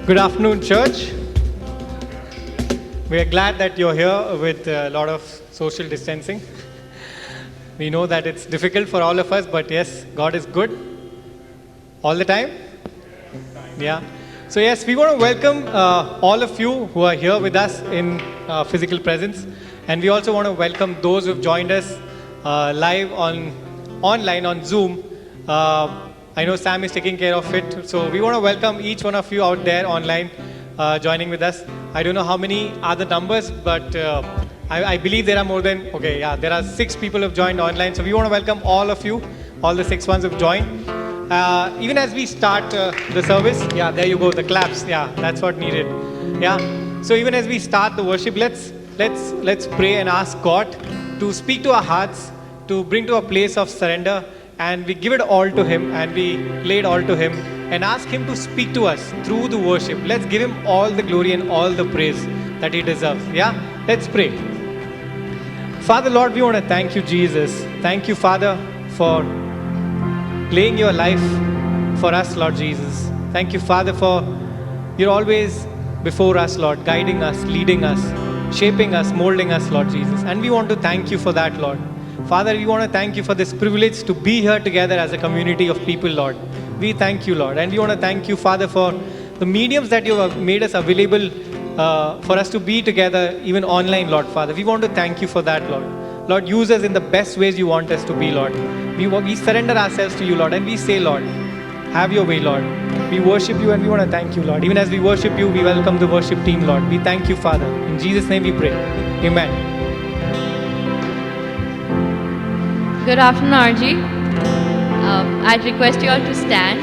Good afternoon, church. We are glad that you're here with a lot of social distancing. We know that it's difficult for all of us, but yes, God is good all the time. Yeah. So yes, we want to welcome all of you who are here with us in physical presence, and we also want to welcome those who've joined us live online on Zoom. I know Sam is taking care of it, so we want to welcome each one of you out there online joining with us. I don't know how many are the numbers, but I believe there are more than, there are 6 people who have joined online. So we want to welcome all of you, all the 6 ones who have joined. Even as we start the service, there you go, the claps, that's what needed. So even as we start the worship, let's pray and ask God to speak to our hearts, to bring to a place of surrender, and we give it all to Him, and we lay it all to Him, and ask Him to speak to us through the worship. Let's give Him all the glory and all the praise that He deserves. Let's pray. Father, Lord, we want to thank you, Jesus. Thank you, Father, for laying your life for us, Lord Jesus. Thank you, Father, for you're always before us, Lord, guiding us, leading us, shaping us, molding us, Lord Jesus. And we want to thank you for that, Lord. Father, we want to thank you for this privilege to be here together as a community of people, Lord. We thank you, Lord. And we want to thank you, Father, for the mediums that you have made us available for us to be together, even online, Lord, Father. We want to thank you for that, Lord. Lord, use us in the best ways you want us to be, Lord. We surrender ourselves to you, Lord, and we say, Lord, have your way, Lord. We worship you and we want to thank you, Lord. Even as we worship you, we welcome the worship team, Lord. We thank you, Father. In Jesus' name we pray. Amen. Good afternoon, RG. I'd request you all to stand.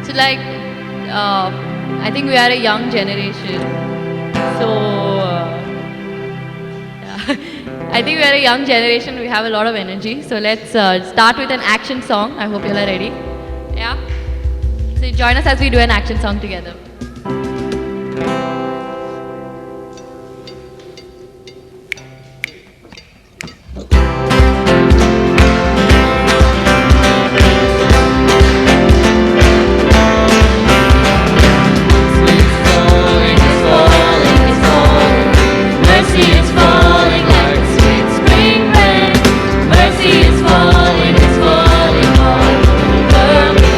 So I think we are a young generation. I think we are a young generation. We have a lot of energy. So let's start with an action song. I hope you all are ready. So join us as we do an action song together. Falling all over me.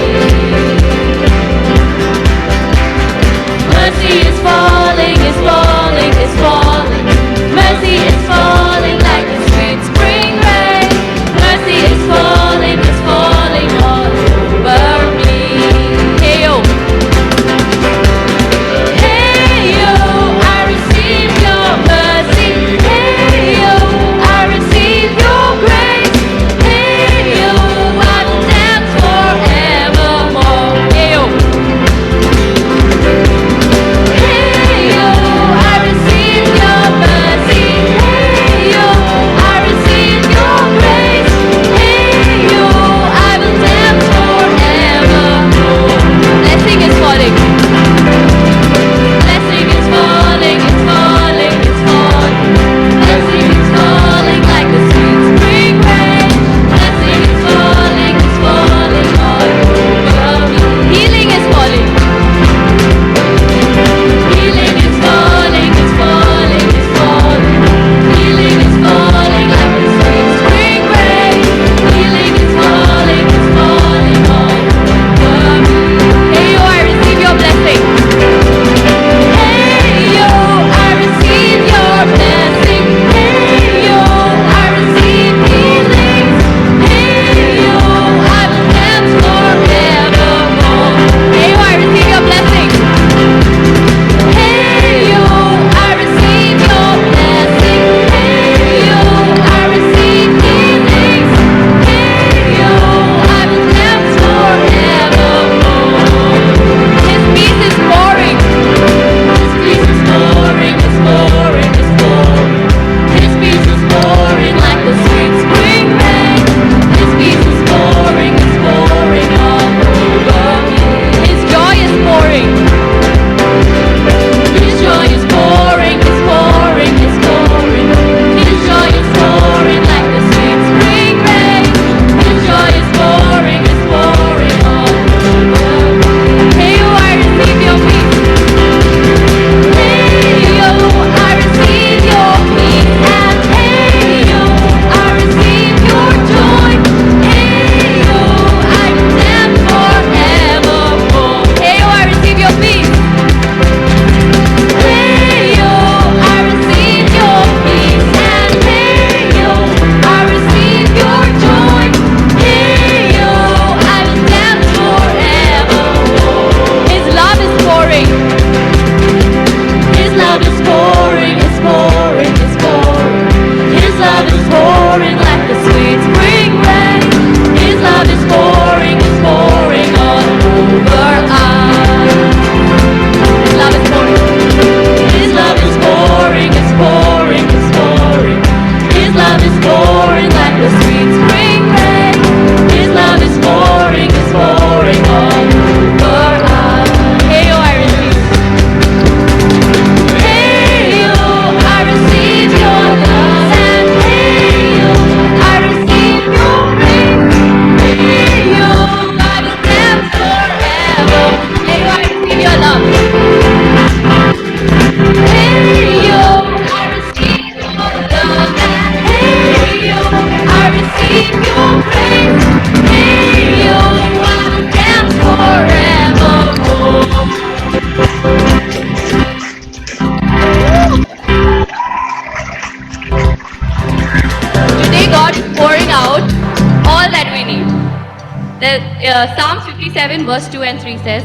Psalm 57 verse 2 and 3 says,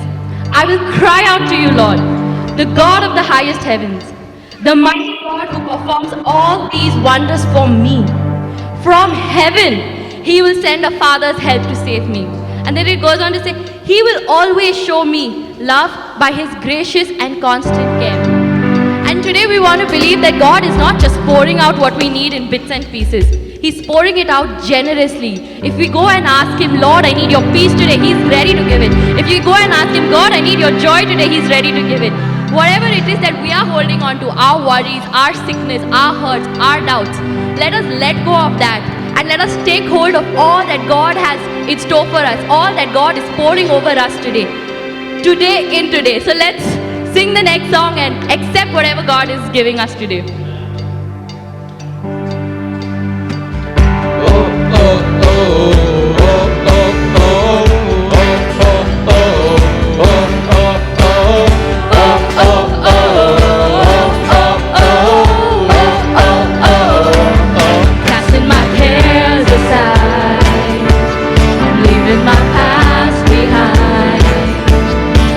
I will cry out to you, Lord, the God of the highest heavens, the mighty God who performs all these wonders for me. From heaven, He will send a father's help to save me. And then it goes on to say, He will always show me love by His gracious and constant care. And today we want to believe that God is not just pouring out what we need in bits and pieces. He's pouring it out generously. If we go and ask Him, Lord, I need your peace today, He's ready to give it. If you go and ask Him, God, I need your joy today, He's ready to give it. Whatever it is that we are holding on to, our worries, our sickness, our hurts, our doubts, let us let go of that and let us take hold of all that God has in store for us, all that God is pouring over us today. Today. So let's sing the next song and accept whatever God is giving us today. Casting my cares aside, I'm leaving my past behind.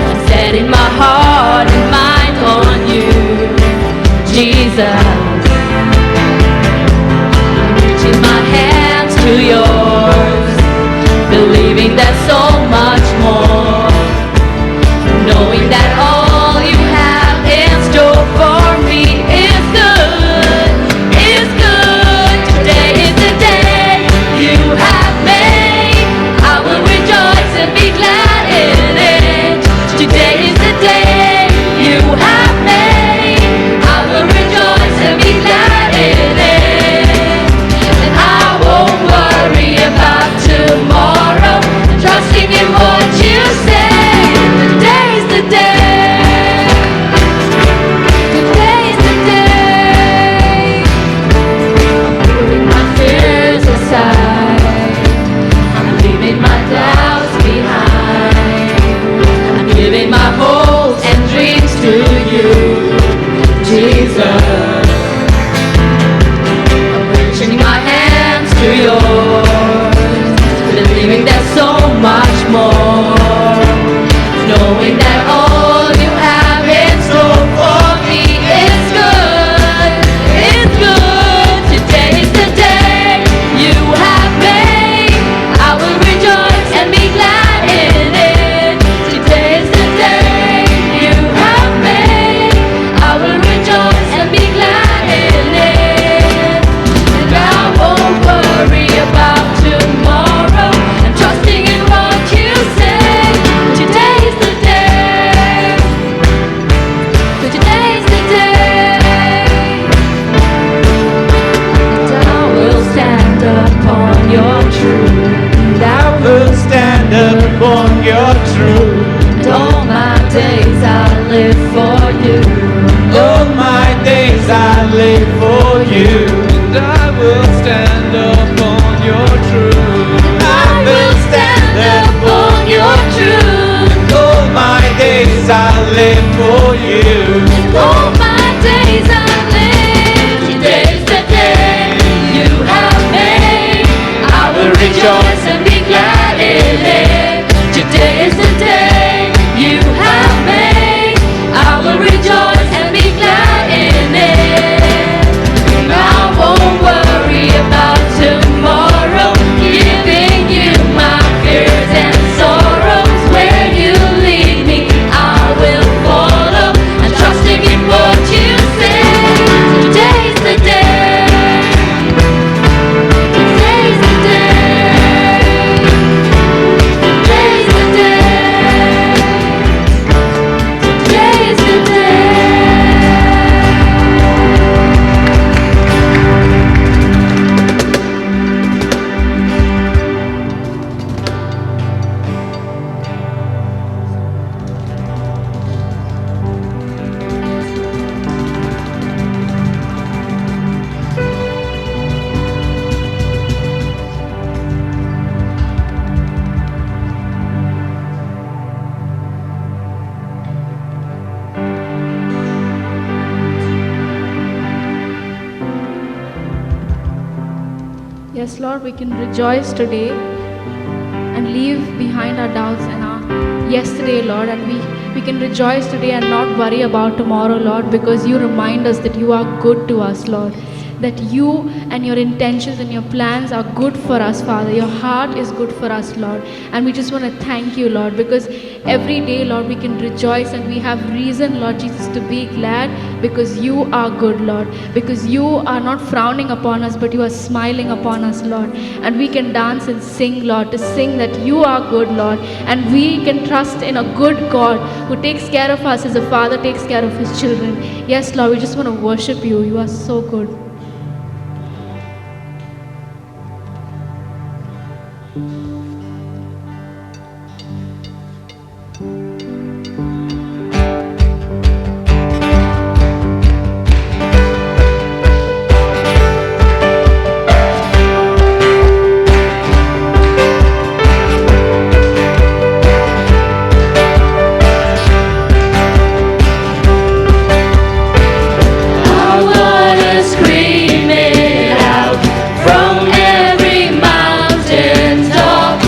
I'm setting my heart and mind on you, Jesus. I'm reaching my hands to yours, believing there's so much more, knowing that all you have in store for me is good, is good. Today is the day you have made. I will rejoice and be glad in it. Today is the day you have made. I will rejoice and be glad in it. And I won't worry about tomorrow, trusting in what you say. Today's the day. Today's the day. I'm putting my fears aside. I'm leaving my doubts behind. I'm giving my hopes and dreams to you, Jesus. I'm reaching my hands to yours, believing there's so much more, knowing that all you have in store for me is good, is good. Today is the day you have made. I will rejoice and be glad in it. Today is the day you have made. I will rejoice and be glad in it. And I won't worry about tomorrow. I'm trusting in what you say. Today is the day. Today is the day. And I will stand upon your truth. And I will stand upon your truth. and all my days I'll live for you. All my days I live for you. And I will stand upon your truth. I will stand upon your truth. All my days I live for you. All my days I live. Today's the day you have made. I will rejoice and be glad in it. Today is the day you have made. I will rejoice and be glad in it. And I won't worry about tomorrow, giving you my fears and sorrows. Where you lead me, I will follow. I'm trusting in what you say. Today's the day. Today's the day. Today's the day. Today's the day. Yes, Lord, we can rejoice today and leave behind our doubts and our yesterday, Lord, and we can rejoice today and not worry about tomorrow, Lord, because you remind us that you are good to us, Lord. That you and your intentions and your plans are good for us, Father. Your heart is good for us, Lord. And we just want to thank you, Lord, because every day, Lord, we can rejoice and we have reason, Lord Jesus, to be glad because you are good, Lord. Because you are not frowning upon us, but you are smiling upon us, Lord. And we can dance and sing, Lord, to sing that you are good, Lord. And we can trust in a good God who takes care of us as a father takes care of his children. Yes, Lord, we just want to worship you. You are so good. I wanna scream it out from every mountain top.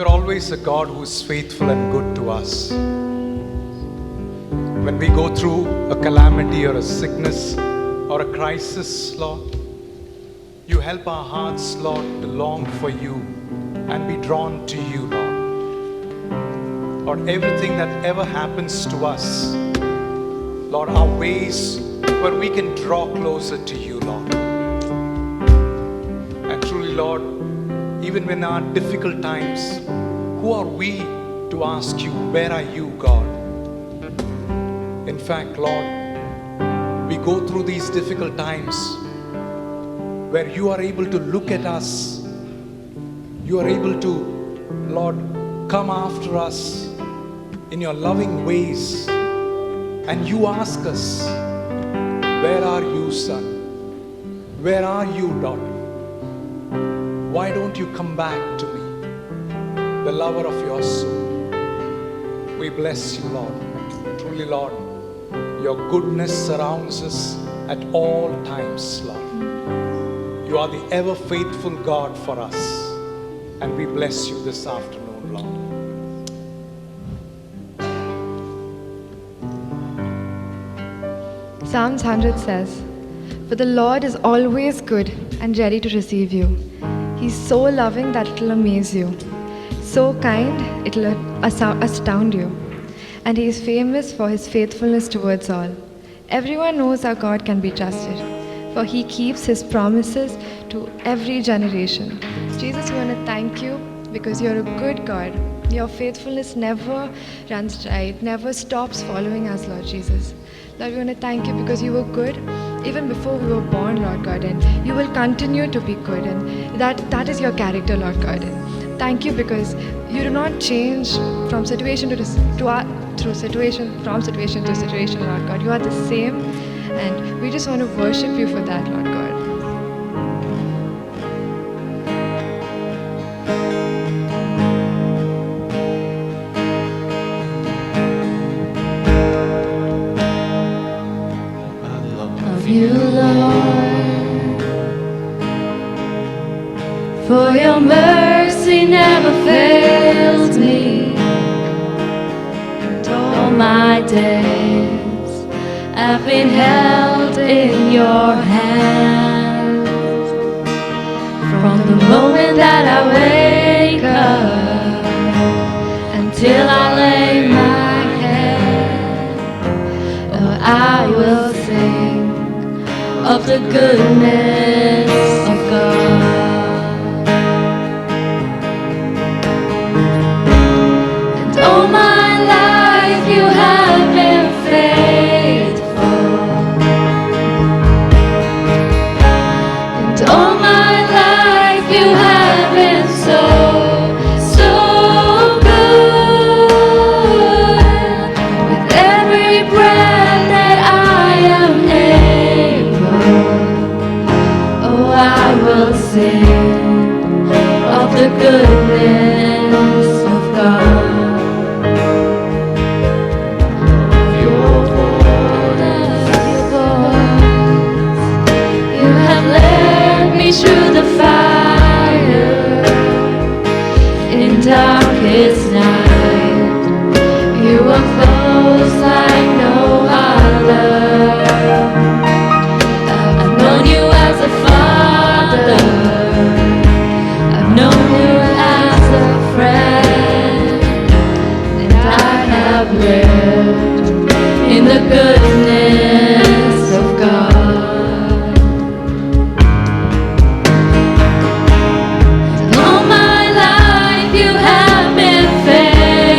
You're always a God who is faithful and good to us. When we go through a calamity or a sickness or a crisis, Lord, you help our hearts, Lord, to long for you and be drawn to you, Lord. Lord, everything that ever happens to us, Lord, our ways where we can draw closer to you, Lord. And truly, Lord, even when our difficult times, who are we to ask you, where are you, God? In fact, Lord, we go through these difficult times where you are able to look at us. You are able to, Lord, come after us in your loving ways. And you ask us, where are you, son? Where are you, daughter? Why don't you come back to me, the lover of your soul? We bless you, Lord. Truly, Lord, your goodness surrounds us at all times, Lord. You are the ever faithful God for us. And we bless you this afternoon, Lord. Psalms 100 says, "For the Lord is always good and ready to receive you. He's so loving that it'll amaze you. So kind, it'll astound you. And he is famous for his faithfulness towards all. Everyone knows our God can be trusted, for he keeps his promises to every generation." Jesus, we want to thank you because you're a good God. Your faithfulness never runs dry, it never stops following us, Lord Jesus. Lord, we want to thank you because you were good even before we were born, Lord God, and you will continue to be good, and that is your character, Lord God. And thank you because you do not change from situation to situation, Lord God. You are the same, and we just want to worship you for that, Lord God. Of you, Lord, for your mercy never fails me. And all my days I've been held in your hand. From the moment that I wake up until I lay my head, oh, I will sing of the goodness of God. And all my life you have been faithful. And all my life you have been so, so good. With every breath that I am able, oh, I will sing of the goodness of God. Your voice, you have led me through the fire in darkest night. You are close like no other. I've known you as a father. I've known you as a friend. And I have lived in the goodness of God. And all my life you have been faithful.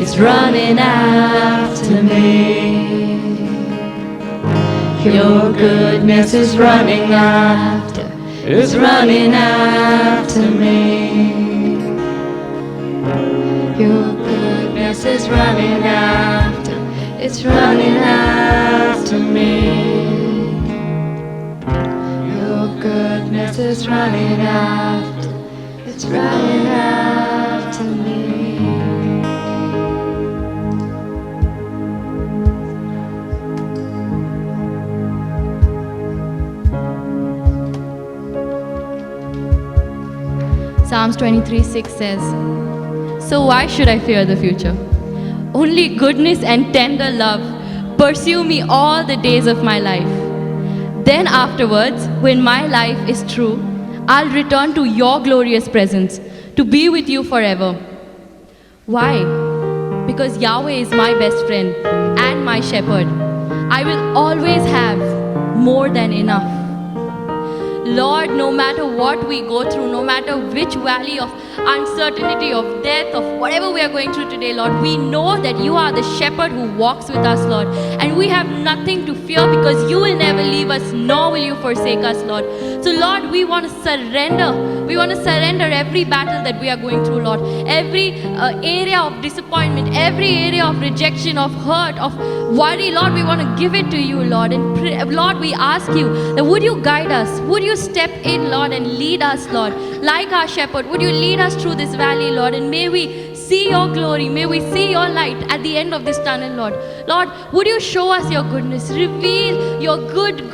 is running after me. Your goodness is running after, is running after me. Your goodness is running after, it's running after me. Your goodness is running after, it's running after me. Psalms 23:6 says, "So why should I fear the future? Only goodness and tender love pursue me all the days of my life. Then afterwards, when my life is through, I'll return to your glorious presence to be with you forever." Why? Because Yahweh is my best friend and my shepherd. I will always have more than enough. Lord, no matter what we go through, no matter which valley of uncertainty, of death, of whatever we are going through today, Lord, we know that you are the shepherd who walks with us, Lord. And we have nothing to fear because you will never leave us, nor will you forsake us, Lord. So, Lord, we want to surrender. We want to surrender every battle that we are going through, Lord. Every area of disappointment, every area of rejection, of hurt, of worry, Lord, we want to give it to you, Lord. And Lord, we ask you that would you guide us? Would you step in, Lord, and lead us, Lord, like our shepherd? Would you lead us through this valley, Lord? And may we see your glory. May we see your light at the end of this tunnel, Lord. Lord, would you show us your goodness? Reveal your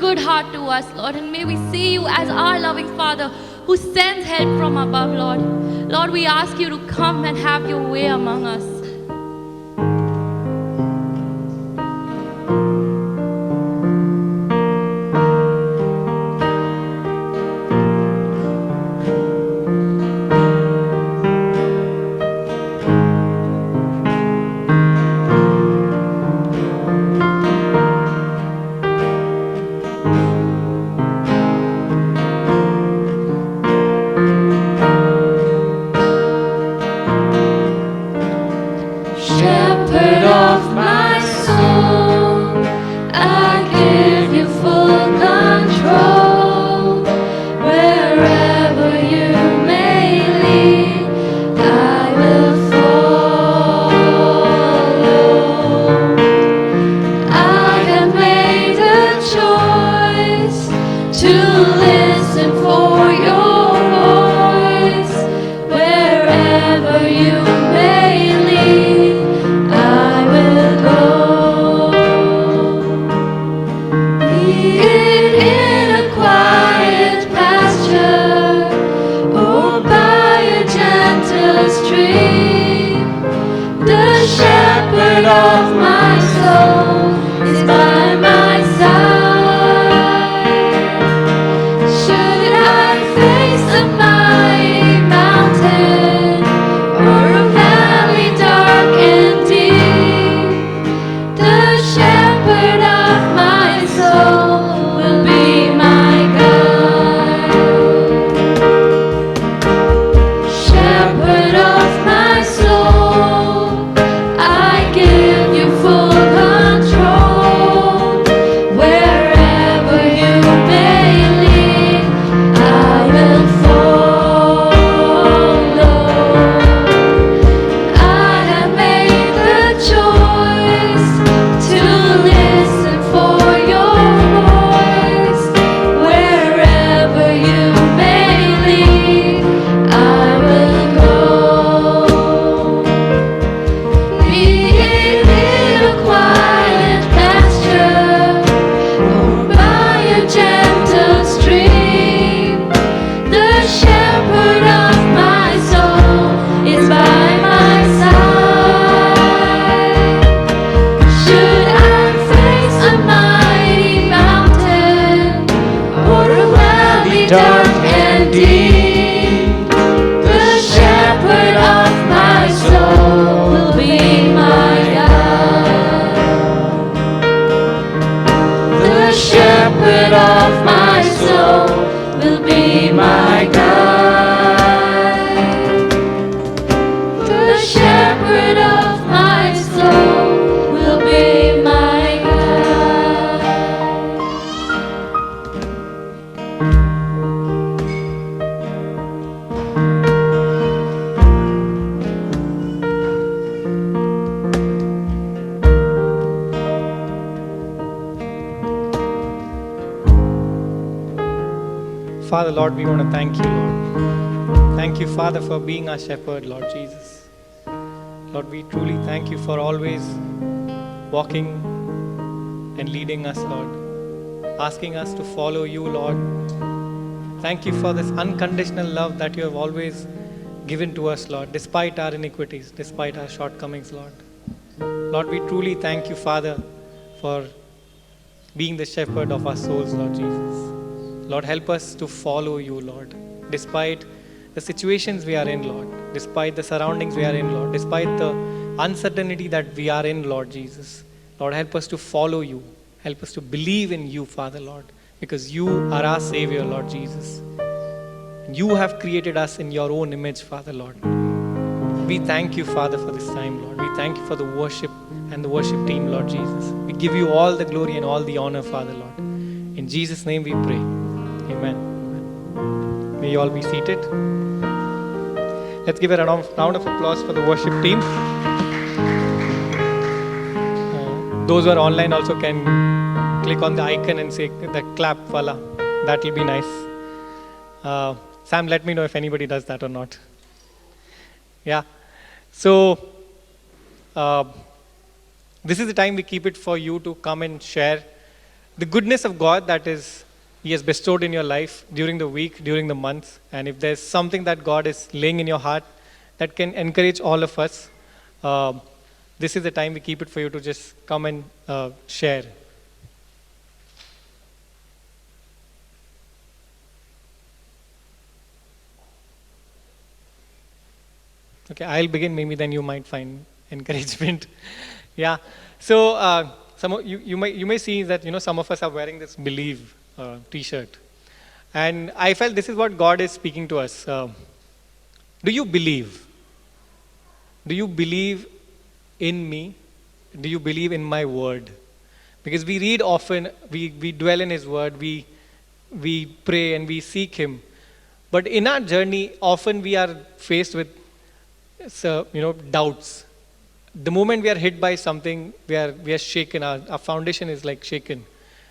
good heart to us, Lord. And may we see you as our loving Father who sends help from above, Lord. Lord, we ask you to come and have your way among us. Shepherd of my soul, I give you full control. Wherever you may lead, I will follow. I have made a choice to listen for your voice. Wherever you may lead, I will go. Be it in a quiet pasture or by a gentle stream, the shepherd of my soul is by my side. Should I face a mighty mountain or a valley dark and deep, the shepherd of my soul will be my guide. Shepherd of my soul, I give you full control. Wherever you may lead, I will follow. I have made the choice to listen for your voice. Wherever you may lead, I will go. Be it in a quiet pasture or by a gentle stream, the shepherd of my soul is by my side. Should I face a mighty mountain or a valley dark and deep, the shepherd of my soul will be my guide. The shepherd of my soul will be my guide. The shepherd of my Father, Lord, we want to thank you, Lord. Thank you, Father, for being our shepherd, Lord Jesus. Lord, we truly thank you for always walking and leading us, Lord. Asking us to follow you, Lord. Thank you for this unconditional love that you have always given to us, Lord, despite our iniquities, despite our shortcomings, Lord. Lord, we truly thank you, Father, for being the shepherd of our souls, Lord Jesus. Lord, help us to follow you, Lord, despite the situations we are in, Lord, despite the surroundings we are in, Lord, despite the uncertainty that we are in, Lord Jesus. Lord, help us to follow you. Help us to believe in you, Father, Lord, because you are our Savior, Lord Jesus. You have created us in your own image, Father, Lord. We thank you, Father, for this time, Lord. We thank you for the worship and the worship team, Lord Jesus. We give you all the glory and all the honor, Father, Lord. In Jesus' name we pray. Amen. Amen. May you all be seated. Let's give a round of applause for the worship team. Those who are online also can click on the icon and say the clap wala. That will be nice. Sam, let me know if anybody does that or not. Yeah. So, this is the time we keep it for you to come and share the goodness of God that is He has bestowed in your life during the week, during the month. And if there's something that God is laying in your heart that can encourage all of us, this is the time we keep it for you to just come and share. Okay, I'll begin. Maybe then you might find encouragement. Yeah. So some of you may see that some of us are wearing this Believe T-shirt, and I felt this is what God is speaking to us. Do you believe? Do you believe in me? Do you believe in my word? Because we read often, we dwell in His word, we pray and we seek Him, but in our journey, often we are faced with doubts. The moment we are hit by something, we are shaken. Our foundation is like shaken.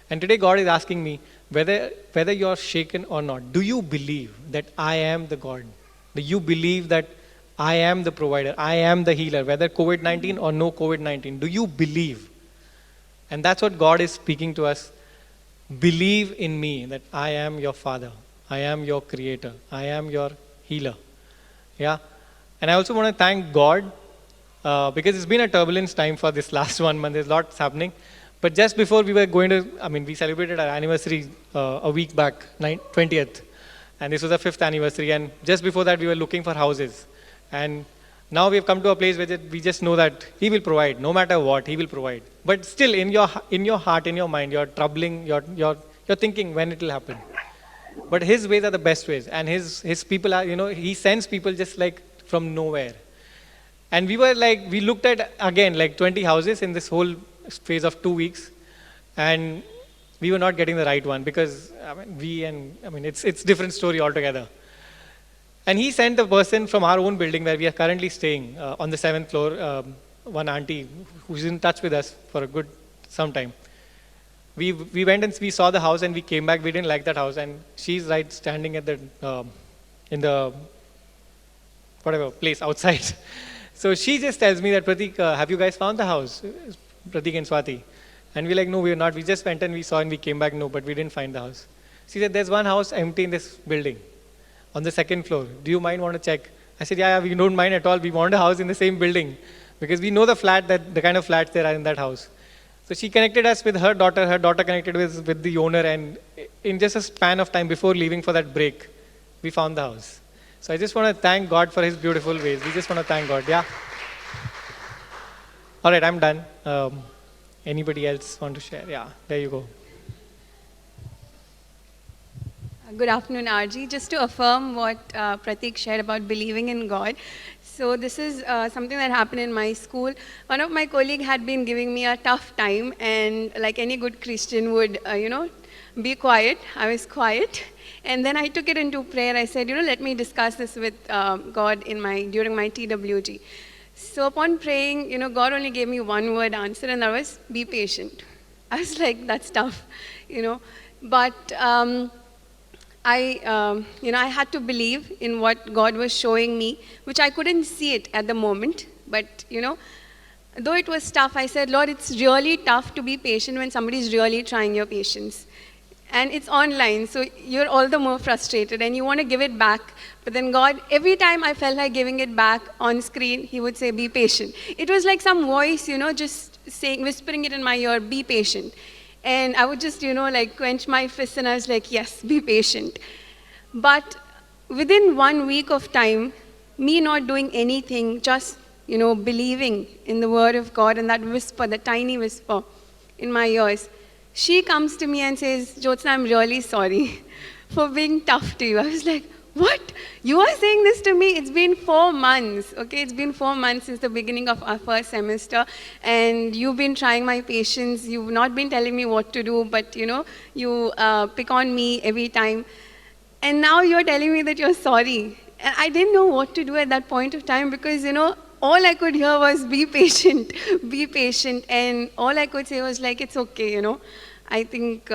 And today God is asking me whether you are shaken or not. Do you believe that I am the God? Do you believe that I am the provider? I am the healer, whether COVID-19 or no COVID-19. Do you believe? And that's what God is speaking to us. Believe in me that I am your Father. I am your Creator. I am your healer. Yeah. And I also want to thank God because it's been a turbulence time for this last 1 month. There's lots happening. But just before we were going to, we celebrated our anniversary a week back, 20th. And this was our 5th anniversary. And just before that, we were looking for houses. And now we have come to a place where we just know that He will provide. No matter what, He will provide. But still, in your heart, in your mind, you're troubling, you're thinking when it will happen. But His ways are the best ways. And His people are, He sends people just like from nowhere. And we looked at, again, like 20 houses in this whole phase of 2 weeks. And we were not getting the right one because, it's different story altogether. And He sent a person from our own building where we are currently staying on the 7th floor, one auntie who's in touch with us for a good some time. We went and we saw the house and we came back. We didn't like that house. And she's right standing at in the place outside. So she just tells me that, Pratik, have you guys found the house? Pratik and Swati. And we're like, no, we're not. We just went and we saw and we came back, no, but we didn't find the house. She said, there's one house empty in this building on the 2nd floor. Do you mind want to check? I said, yeah, we don't mind at all. We want a house in the same building because we know the kind of flats there are in that house. So she connected us with her daughter. Her daughter connected with the owner. And in just a span of time before leaving for that break, we found the house. So I just want to thank God for His beautiful ways. We just want to thank God. Yeah. All right, I'm done. Anybody else want to share? Yeah, there you go. Good afternoon, RG. Just to affirm what Pratik shared about believing in God. So this is something that happened in my school. One of my colleagues had been giving me a tough time, and like any good Christian would, be quiet. I was quiet. And then I took it into prayer. I said, let me discuss this with God during my TWG. So upon praying, God only gave me one word answer, and that was, be patient. I was like, that's tough, But I had to believe in what God was showing me, which I couldn't see it at the moment. But, though it was tough, I said, Lord, it's really tough to be patient when somebody's really trying your patience. And it's online, so you're all the more frustrated and you want to give it back. But then God, every time I felt like giving it back on screen, He would say, be patient. It was like some voice, just saying, whispering it in my ear, be patient. And I would just, quench my fists, and I was like, yes, be patient. But within 1 week of time, me not doing anything, just, believing in the word of God and that whisper, the tiny whisper in my ears, she comes to me and says, Jyotsna, I'm really sorry for being tough to you. I was like, what? You are saying this to me? It's been 4 months, okay? It's been 4 months since the beginning of our first semester, and you've been trying my patience. You've not been telling me what to do, but, you pick on me every time. And now you're telling me that you're sorry. And I didn't know what to do at that point of time because, all I could hear was be patient, be patient. And all I could say was like, it's okay, I think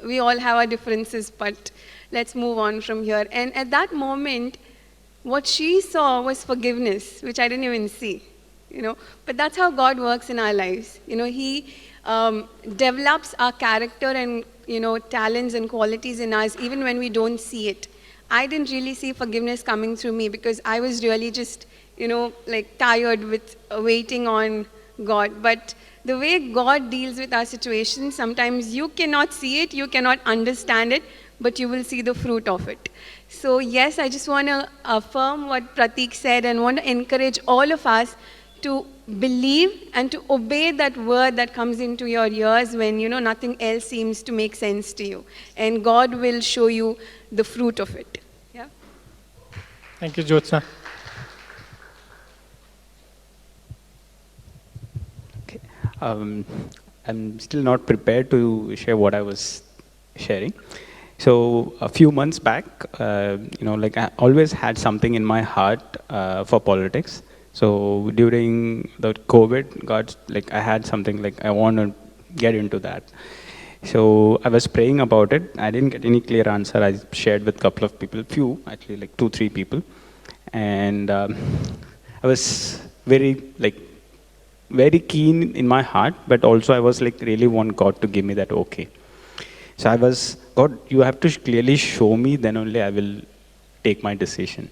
we all have our differences, but let's move on from here. And at that moment, what she saw was forgiveness, which I didn't even see, But that's how God works in our lives. He develops our character and, talents and qualities in us even when we don't see it. I didn't really see forgiveness coming through me because I was really just, tired with waiting on God. But the way God deals with our situations, sometimes you cannot see it, you cannot understand it, but you will see the fruit of it. So yes, I just want to affirm what Pratik said and want to encourage all of us to believe and to obey that word that comes into your ears when, nothing else seems to make sense to you. And God will show you the fruit of it. Yeah. Thank you, Jyotsna. I'm still not prepared to share what I was sharing. So a few months back, I always had something in my heart for politics. So during the COVID, I had something I want to get into that. So I was praying about it. I didn't get any clear answer. I shared with a couple of people, actually 2-3 people. And I was very keen in my heart, but also I was really want God to give me that okay. So I was, God, you have to clearly show me, then only I will take my decision.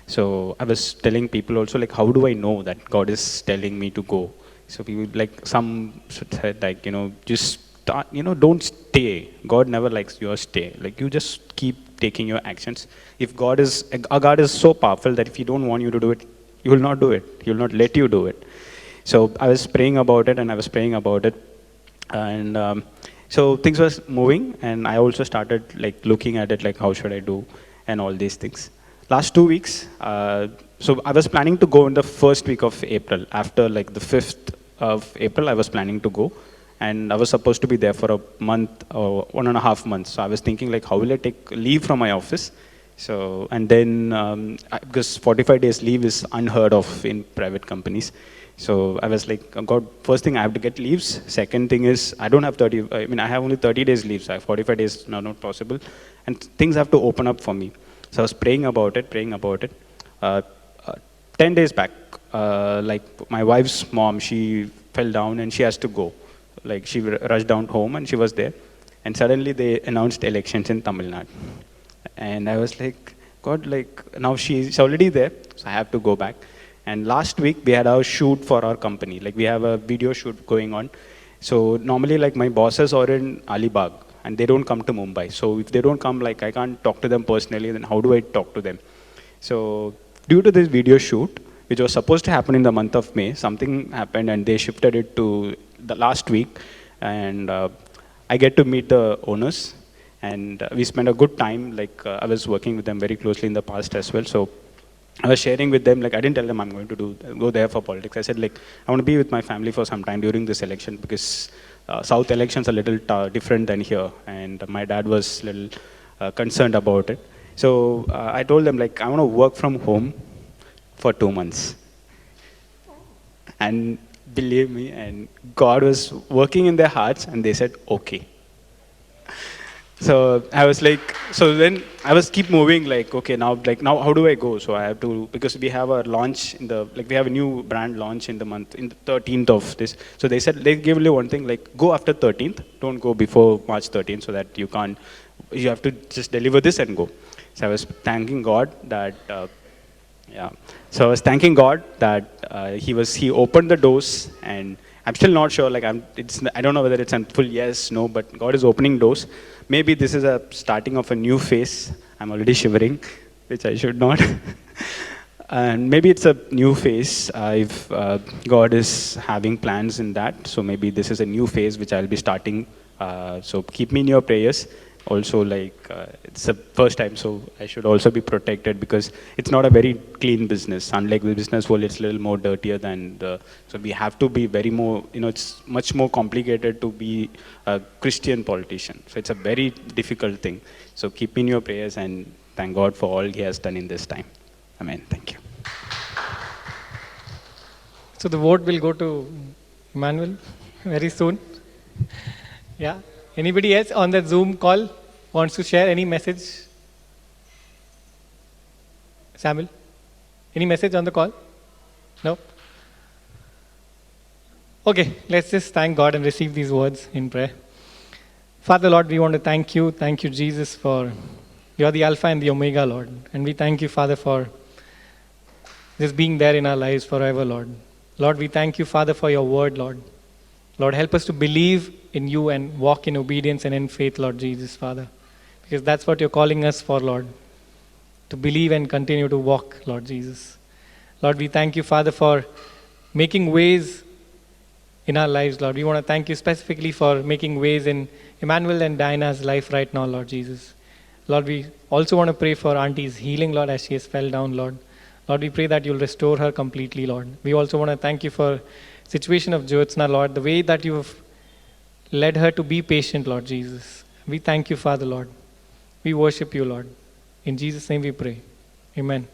So I was telling people also how do I know that God is telling me to go? So people some said just start, don't stay. God never likes your stay. You just keep taking your actions. If God is so powerful that if He don't want you to do it, He will not do it. He will not let you do it. So I was praying about it, and so things was moving, and I also started looking at it, how should I do, and all these things. Last 2 weeks, so I was planning to go in the first week of April. After the 5th of April, I was planning to go, and I was supposed to be there for a month or 1.5 months. So I was thinking how will I take leave from my office? So, and then because 45 days leave is unheard of in private companies. So I was God, first thing I have to get leaves. Second thing is I don't have I have only 30 days leaves. So 45 days now not possible. And things have to open up for me. So I was praying about it. 10 days back, my wife's mom, she fell down and she has to go. She rushed down home and she was there. And suddenly they announced elections in Tamil Nadu. And I was God, now she's already there, so I have to go back. And last week we had our shoot for our company. We have a video shoot going on. So normally my bosses are in Alibag and they don't come to Mumbai. So if they don't come, I can't talk to them personally, then how do I talk to them? So due to this video shoot, which was supposed to happen in the month of May, something happened and they shifted it to the last week. And I get to meet the owners and we spent a good time. I was working with them very closely in the past as well. So I was sharing with them, I didn't tell them I'm going to go there for politics. I said, I want to be with my family for some time during this election because South elections a little different than here, and my dad was a little concerned about it. So I told them, like, I want to work from home for 2 months. And believe me, and God was working in their hearts, and they said, okay. So I was like, so then I was keep moving, like, okay, now how do I go? So I have to, because we have a launch we have a new brand launch in the 13th of this. So they said, they gave you one thing, like, go after 13th, don't go before March 13th, so that you have to just deliver this and go. So I was thanking God that, So I was thanking God that He opened the doors, and I'm still not sure. Like I don't know whether it's a full yes, no, but God is opening doors. Maybe this is a starting of a new phase. I'm already shivering, which I should not. And maybe it's a new phase. If God is having plans in that, so maybe this is a new phase which I'll be starting. So keep me in your prayers. Also, it's the first time, so I should also be protected, because it's not a very clean business. Unlike the business world, it's a little more dirtier than so we have to be very more, it's much more complicated to be a Christian politician. So it's a very difficult thing. So keep in your prayers, and thank God for all He has done in this time. Amen. Thank you. So the vote will go to Emmanuel very soon. Yeah. Anybody else on that Zoom call wants to share any message? Samuel? Any message on the call? No? Okay, let's just thank God and receive these words in prayer. Father, Lord, we want to thank you. Thank you, Jesus, for you're the Alpha and the Omega, Lord. And we thank you, Father, for just being there in our lives forever, Lord. Lord, we thank you, Father, for your word, Lord. Lord, help us to believe in you and walk in obedience and in faith, Lord Jesus, Father. Because that's what you're calling us for, Lord. To believe and continue to walk, Lord Jesus. Lord, we thank you, Father, for making ways in our lives, Lord. We want to thank you specifically for making ways in Emmanuel and Diana's life right now, Lord Jesus. Lord, we also want to pray for Auntie's healing, Lord, as she has fell down, Lord. Lord, we pray that you'll restore her completely, Lord. We also want to thank you for situation of Jyotsna, Lord, the way that you have led her to be patient, Lord Jesus. We thank you, Father, Lord. We worship you, Lord. In Jesus' name we pray. Amen.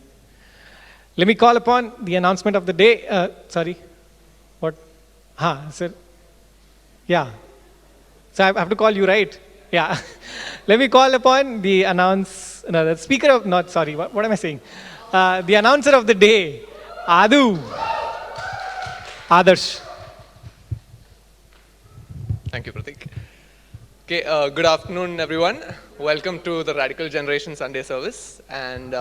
Let me call upon the announcement of the day. Sorry. What? Sir. Yeah. So I have to call you, right? Yeah. Let me call upon the the speaker of, what am I saying? The announcer of the day, Adarsh. Thank you, Pratik. Okay, good afternoon, everyone. Welcome to the Radical Generation Sunday service. And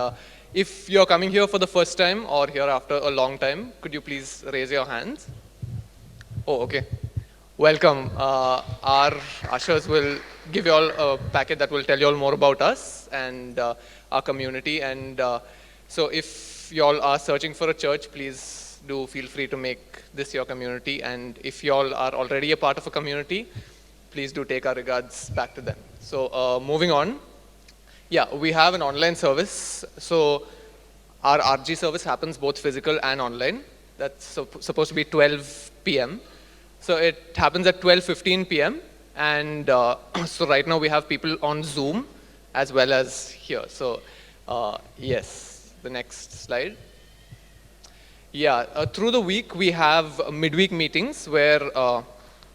if you're coming here for the first time or here after a long time, could you please raise your hands? Oh, okay. Welcome. Our ushers will give you all a packet that will tell you all more about us and our community. And so if you all are searching for a church, please do feel free to make this your community. And if you all are already a part of a community, please do take our regards back to them. So moving on. Yeah, we have an online service. So our RG service happens both physical and online. That's supposed to be 12 p.m. So it happens at 12:15 p.m. And so right now we have people on Zoom as well as here. So yes, the next slide. Yeah, through the week we have midweek meetings where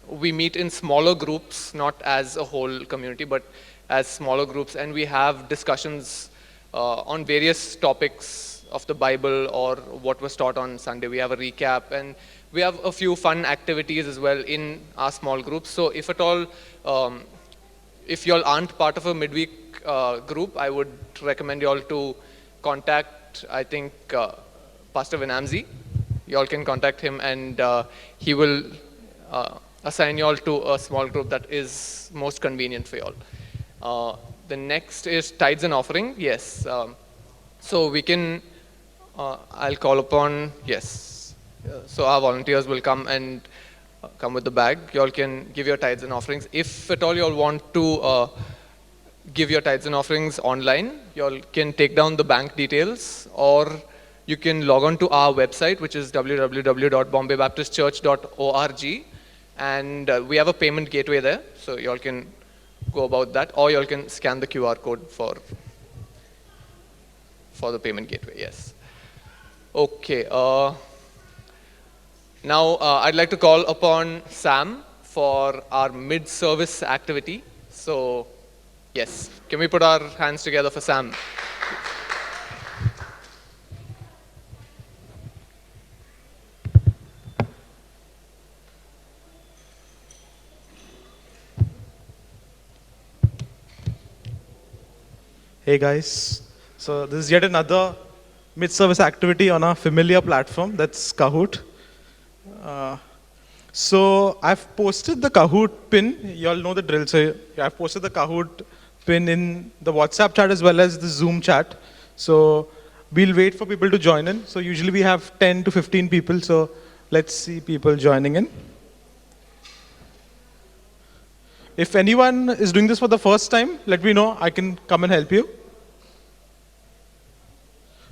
we meet in smaller groups, not as a whole community, but as smaller groups, and we have discussions on various topics of the Bible or what was taught on Sunday. We have a recap, and we have a few fun activities as well in our small groups. So if at all, if you all aren't part of a midweek group, I would recommend you all to contact, I think, Pastor Vinamzi. You all can contact him, and he will assign you all to a small group that is most convenient for you all. The next is tithes and offering. Yes. So we can, I'll call upon, yes. So our volunteers will come and come with the bag. You all can give your tithes and offerings. If at all you all want to give your tithes and offerings online, you all can take down the bank details, or you can log on to our website, which is www.bombaybaptistchurch.org, And we have a payment gateway there, so y'all can go about that, or y'all can scan the QR code for the payment gateway, yes. Okay, now I'd like to call upon Sam for our mid-service activity. So, yes, can we put our hands together for Sam? Hey guys, so this is yet another mid-service activity on our familiar platform, that's Kahoot. So I've posted the Kahoot pin, you all know the drill, so I've posted the Kahoot pin in the WhatsApp chat as well as the Zoom chat. So we'll wait for people to join in. So usually we have 10 to 15 people, so let's see people joining in. If anyone is doing this for the first time, let me know, I can come and help you.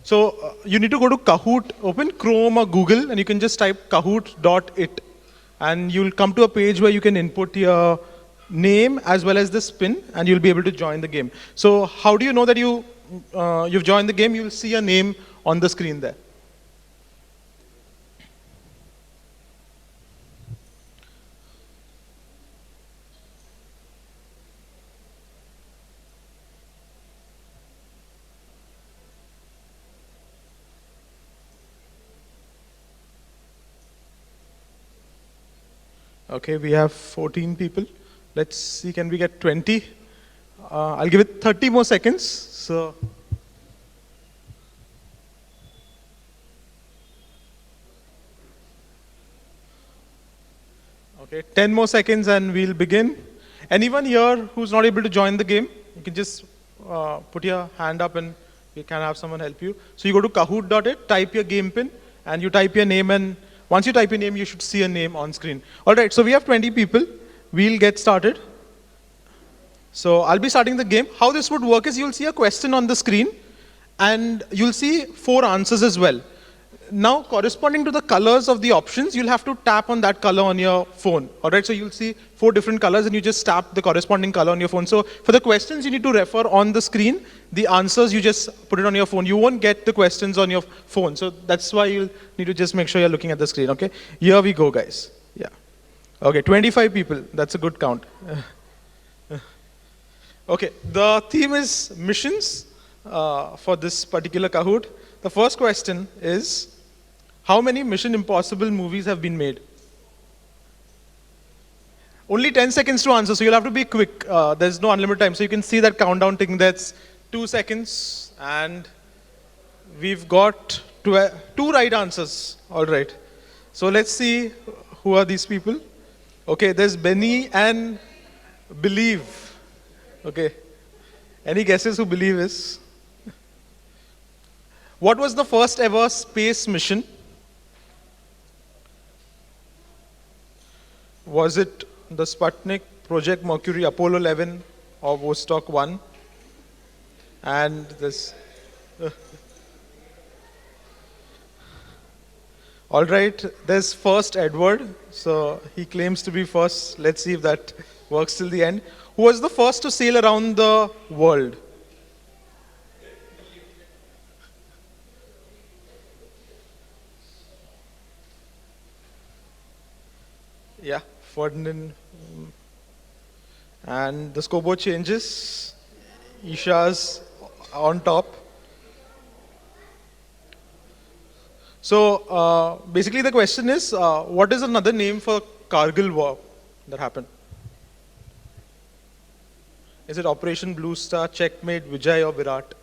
So you need to go to Kahoot, open Chrome or Google, and you can just type kahoot.it. And you'll come to a page where you can input your name as well as the spin, and you'll be able to join the game. So how do you know that you've joined the game? You'll see your name on the screen there. Okay, we have 14 people. Let's see, can we get 20? I'll give it 30 more seconds. So, okay, 10 more seconds and we'll begin. Anyone here who's not able to join the game, you can just put your hand up and we can have someone help you. So you go to kahoot.it, type your game pin, and you type your name, and once you type your name, you should see a name on screen. All right, so we have 20 people. We'll get started. So I'll be starting the game. How this would work is you'll see a question on the screen, and you'll see 4 answers as well. Now, corresponding to the colors of the options, you'll have to tap on that color on your phone. All right, so you'll see 4 different colors, and you just tap the corresponding color on your phone. So for the questions, you need to refer on the screen. The answers, you just put it on your phone. You won't get the questions on your phone. So that's why you'll need to just make sure you're looking at the screen, okay? Here we go, guys. Yeah. Okay, 25 people. That's a good count. Okay, the theme is missions for this particular Kahoot. The first question is, how many Mission Impossible movies have been made? Only 10 seconds to answer, so you'll have to be quick. There's no unlimited time. So you can see that countdown ticking. That's 2 seconds. And we've got 2 right answers. All right. So let's see who are these people. Okay, there's Benny and Believe. Okay. Any guesses who Believe is? What was the first ever space mission? Was it the Sputnik, Project Mercury, Apollo 11, or Vostok 1? And this. All right, there's first Edward. So he claims to be first. Let's see if that works till the end. Who was the first to sail around the world? Yeah, Ferdinand. And the scoreboard changes. Isha's on top. So basically the question is, what is another name for Kargil war that happened? Is it Operation Blue Star, Checkmate, Vijay, or Virat?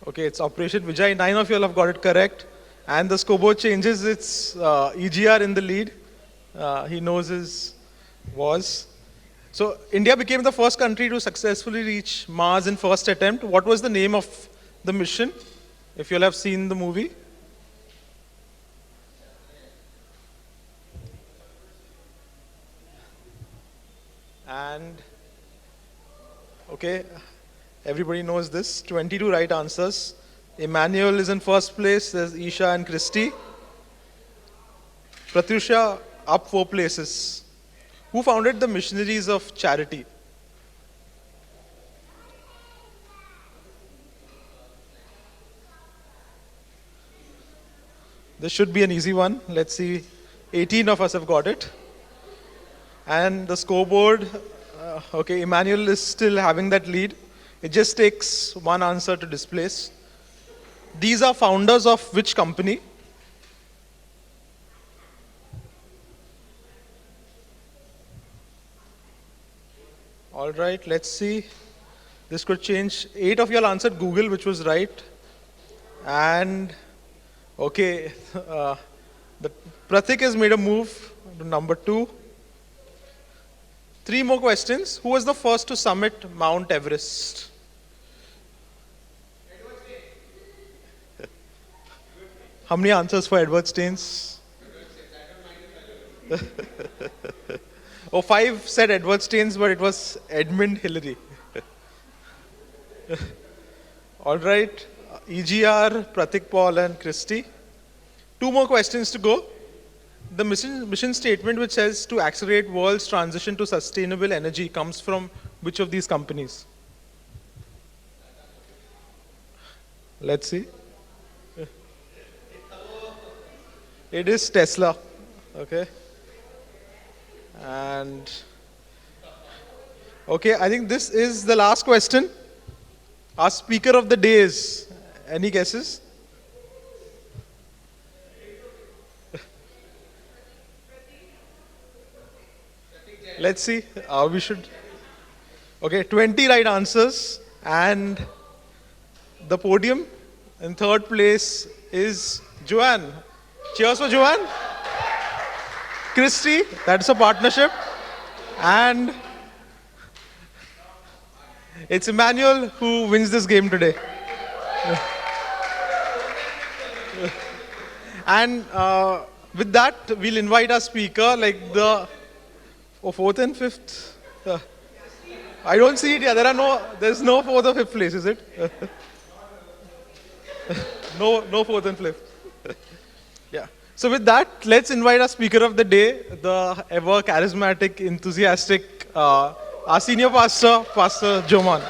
Okay, it's Operation Vijay. 9 of you all have got it correct. And the scoreboard changes, it's EGR in the lead. He knows his wars. So India became the first country to successfully reach Mars in first attempt. What was the name of the mission? If you all have seen the movie. And, okay, everybody knows this. 22 right answers. Emmanuel is in first place. There's Isha and Christy. Pratyusha, up 4 places. Who founded the Missionaries of Charity? This should be an easy one. Let's see. 18 of us have got it. And the scoreboard, okay, Emmanuel is still having that lead. It just takes one answer to displace. These are founders of which company? All right, let's see. This could change. 8 of you all answered Google, which was right. And, okay, the Pratik has made a move to number 2. 3 more questions. Who was the first to summit Mount Everest? How many answers for Edward Staines? Oh, 5 said Edward Staines, but it was Edmund Hillary. All right. EGR, Pratik Paul and Christy. 2 more questions to go. The mission statement which says to accelerate world's transition to sustainable energy comes from which of these companies? Let's see. It is Tesla. Okay. And okay, I think this is the last question. Our speaker of the day is, any guesses? Let's see. We should. Okay, 20 right answers. And the podium in 3rd place is Joanne. Cheers for Joanne. Christy, that's a partnership. And it's Emmanuel who wins this game today. And with that, we'll invite our speaker, like the 4th and 5th. I don't see it. Yeah, there's no 4th or 5th place, is it? No 4th and 5th. Yeah. So with that, let's invite our speaker of the day, the ever charismatic, enthusiastic, our senior pastor, Pastor Joman.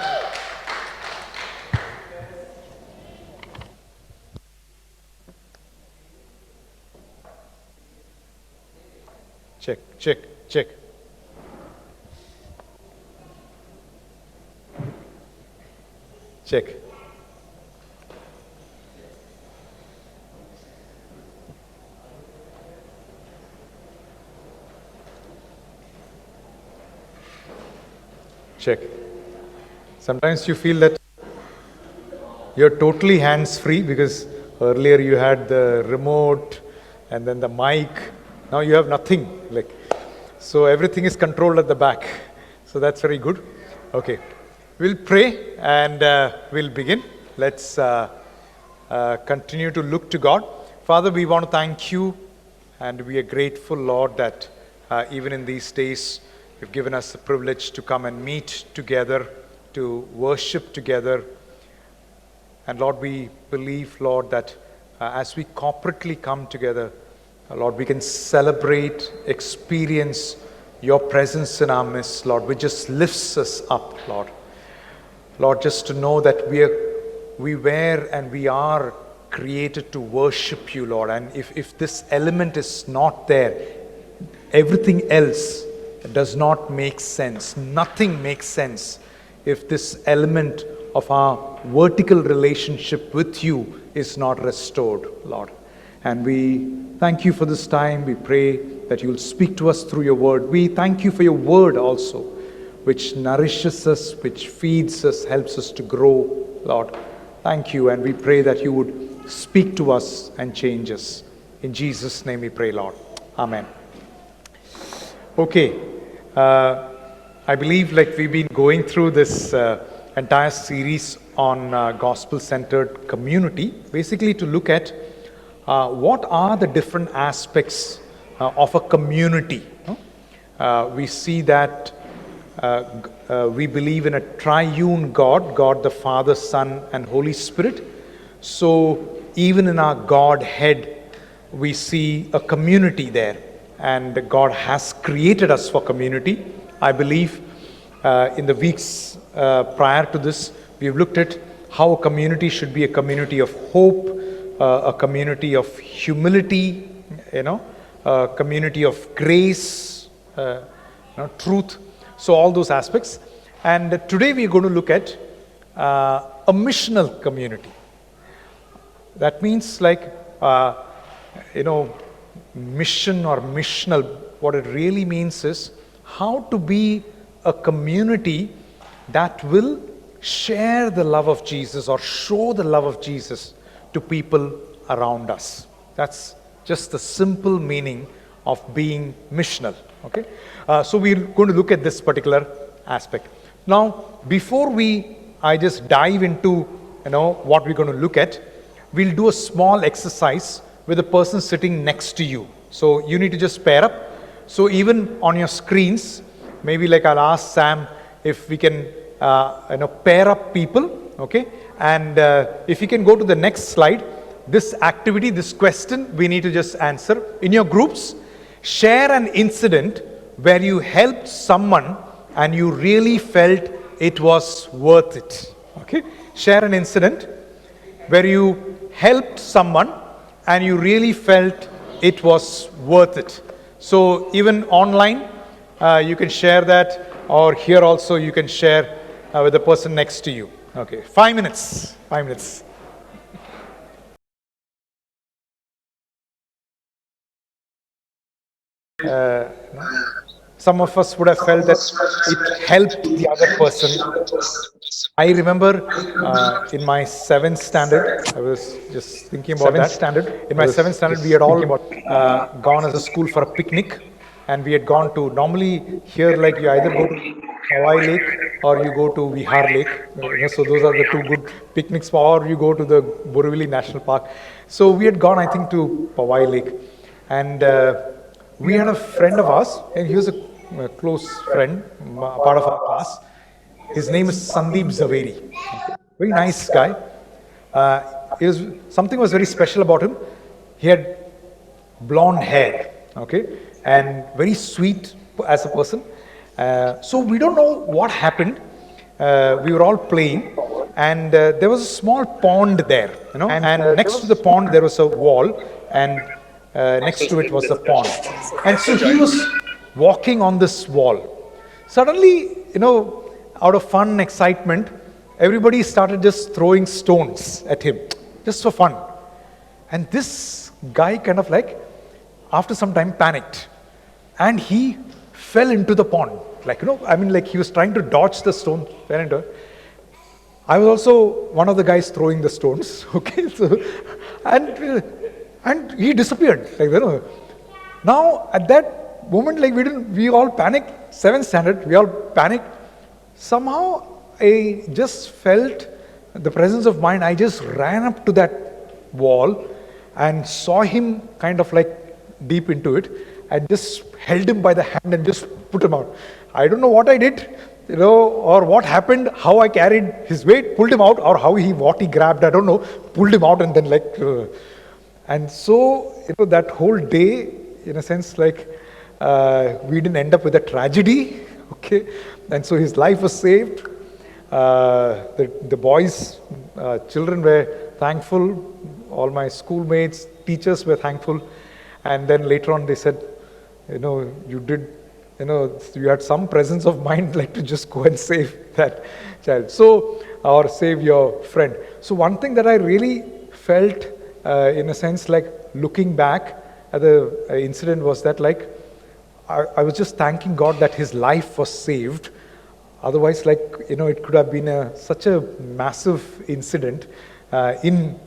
Check, check, check. Check. Check. Sometimes you feel that you're totally hands-free because earlier you had the remote and then the mic. Now you have nothing. So everything is controlled at the back. So that's very good. Okay. We'll pray and we'll begin. Let's continue to look to God. Father, we want to thank you and we are grateful, Lord, that even in these days, you've given us the privilege to come and meet together, to worship together. And Lord, we believe, Lord, that as we corporately come together, Lord, we can celebrate, experience your presence in our midst, Lord, which just lifts us up, Lord. Lord, just to know that we were and we are created to worship you, Lord. And if this element is not there, everything else does not make sense. Nothing makes sense if this element of our vertical relationship with you is not restored, Lord. And we thank you for this time. We pray that you'll speak to us through your word. We thank you for your word also, which nourishes us, which feeds us, helps us to grow, Lord. Thank you, and we pray that you would speak to us and change us. In Jesus' name we pray, Lord. Amen. Okay, I believe we've been going through this entire series on gospel-centered community, basically to look at what are the different aspects of a community. We see that we believe in a triune God, God the Father, Son, and Holy Spirit. So even in our Godhead, we see a community there, and God has created us for community. I believe in the weeks prior to this, we've looked at how a community should be a community of hope, a community of humility, a community of grace, truth. So all those aspects. And today we're going to look at a missional community. That means like, mission or missional, what it really means is how to be a community that will share the love of Jesus or show the love of Jesus to people around us. That's just the simple meaning of being missional. Okay, so we're going to look at this particular aspect. Now, before I just dive into what we're going to look at, we'll do a small exercise with the person sitting next to you. So you need to just pair up. So even on your screens, maybe like I'll ask Sam if we can pair up people, okay? And if you can go to the next slide, this activity, this question, we need to just answer. In your groups, share an incident where you helped someone and you really felt it was worth it, okay? Share an incident where you helped someone and you really felt it was worth it. So even online, you can share that, or here also you can share with the person next to you. Okay, 5 minutes, 5 minutes. Some of us would have felt that it helped the other person. I remember in my 7th standard, I was just thinking about in my 7th standard, we had all gone as a school for a picnic, and we had gone to, normally here like you either go to Powai Lake or you go to Vihar Lake. So those are the two good picnics, or you go to the Borivali National Park. So we had gone, I think, to Powai Lake, and we had a friend of ours, and he was a close friend, part of our class. His name is Sandeep Zaveri. Very nice guy. Something was very special about him. He had blonde hair, okay, and very sweet as a person. So we don't know what happened. We were all playing, and there was a small pond there, and next to the pond there was a wall, and next to it was the pond. And so he was walking on this wall. Suddenly, out of fun and excitement, everybody started just throwing stones at him, just for fun. And this guy kind of like, after some time, panicked. And he fell into the pond. He was trying to dodge the stone. I was also one of the guys throwing the stones, okay? So, and he disappeared. Now, at that moment, we all panicked, 7th standard, we all panicked. Somehow, I just felt the presence of mind. I just ran up to that wall and saw him kind of like deep into it, and just held him by the hand and just put him out. I don't know what I did, or what happened, how I carried his weight, pulled him out, or what he grabbed, I don't know, pulled him out and then and so, that whole day, in a sense, we didn't end up with a tragedy, okay? And so his life was saved. The boys, children were thankful. All my schoolmates, teachers were thankful. And then later on they said, you had some presence of mind to just go and save that child. So, or save your friend. So one thing that I really felt, in a sense, looking back at the incident was that I was just thanking God that his life was saved. Otherwise, it could have been such a massive incident in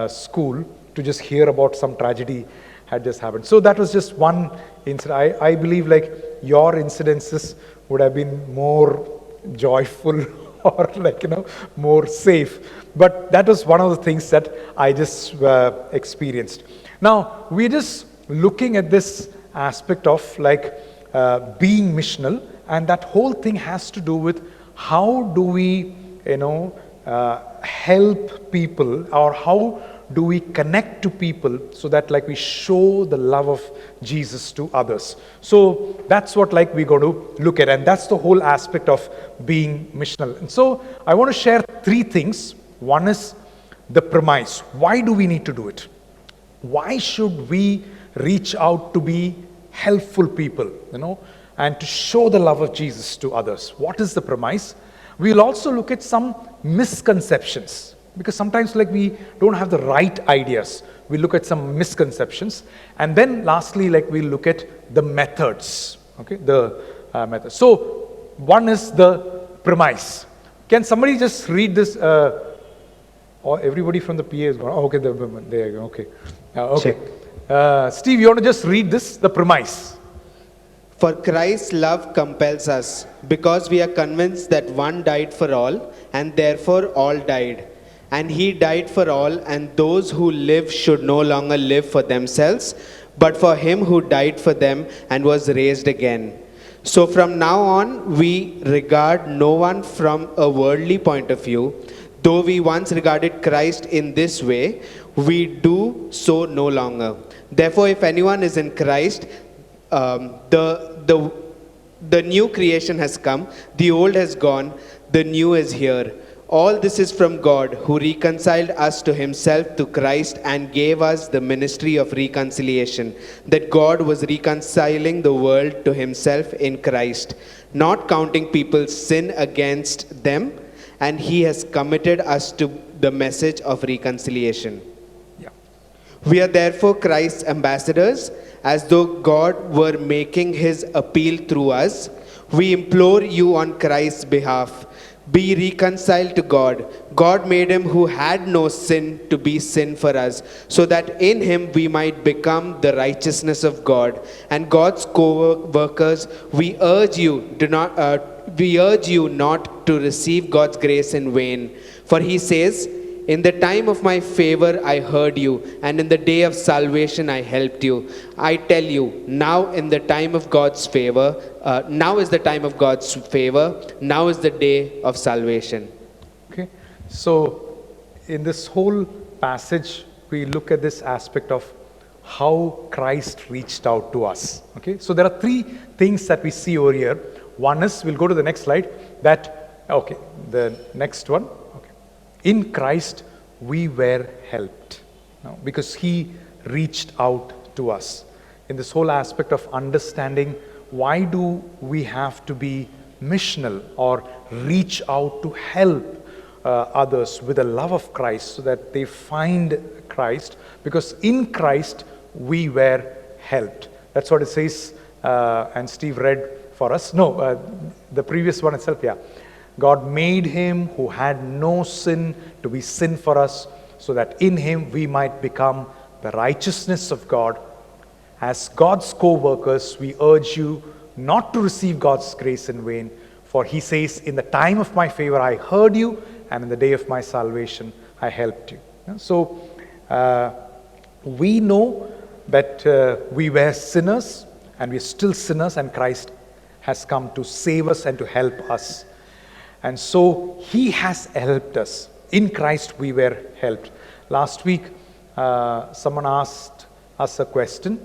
school to just hear about some tragedy had just happened. So that was just one incident. I believe your incidences would have been more joyful or more safe. But that was one of the things that I just experienced. Now, we're just looking at this aspect of being missional, and that whole thing has to do with how do we help people, or how do we connect to people so that like we show the love of Jesus to others? So that's what like we're going to look at, and that's the whole aspect of being missional. And so I want to share three things. One is the premise. Why do we need to do it? Why should we reach out to be helpful people, and to show the love of Jesus to others? What is the premise? We'll also look at some misconceptions, because sometimes like we don't have the right ideas. We look at some misconceptions, and then lastly like we'll look at the methods. Okay, the methods. So one is the premise. Can somebody just read this? Or everybody from the PA is going. Oh, okay, there you go. Okay, okay. Steve, you want to just read this? The premise. For Christ's love compels us, because we are convinced that one died for all, and therefore all died. And he died for all, and those who live should no longer live for themselves, but for him who died for them and was raised again. So from now on, we regard no one from a worldly point of view. Though we once regarded Christ in this way, we do so no longer. Therefore, if anyone is in Christ, the new creation has come, the old has gone, the new is here. All this is from God, who reconciled us to himself through Christ and gave us the ministry of reconciliation, that God was reconciling the world to himself in Christ, not counting people's sin against them, and he has committed us to the message of reconciliation. Yeah. We are therefore Christ's ambassadors, as though God were making his appeal through us. We implore you on Christ's behalf, be reconciled to God. God made him who had no sin to be sin for us, so that in him we might become the righteousness of God. And God's co-workers, we urge you not to receive God's grace in vain. For he says, in the time of my favor I heard you, and in the day of salvation I helped you. I tell you, now is the time of God's favor, now is the day of salvation. Okay, so in this whole passage, we look at this aspect of how Christ reached out to us. Okay, so there are three things that we see over here. One is, we'll go to the next slide, the next one. In Christ, we were helped, because he reached out to us. In this whole aspect of understanding, why do we have to be missional or reach out to help others with the love of Christ so that they find Christ? Because in Christ, we were helped. That's what it says, and Steve read for us. The previous one itself, yeah. God made him who had no sin to be sin for us, so that in him we might become the righteousness of God. As God's co-workers, we urge you not to receive God's grace in vain, for he says, in the time of my favor I heard you, and in the day of my salvation I helped you. So we know that we were sinners, and we are still sinners, and Christ has come to save us and to help us. And so he has helped us. In Christ we were helped. Last week, someone asked us a question,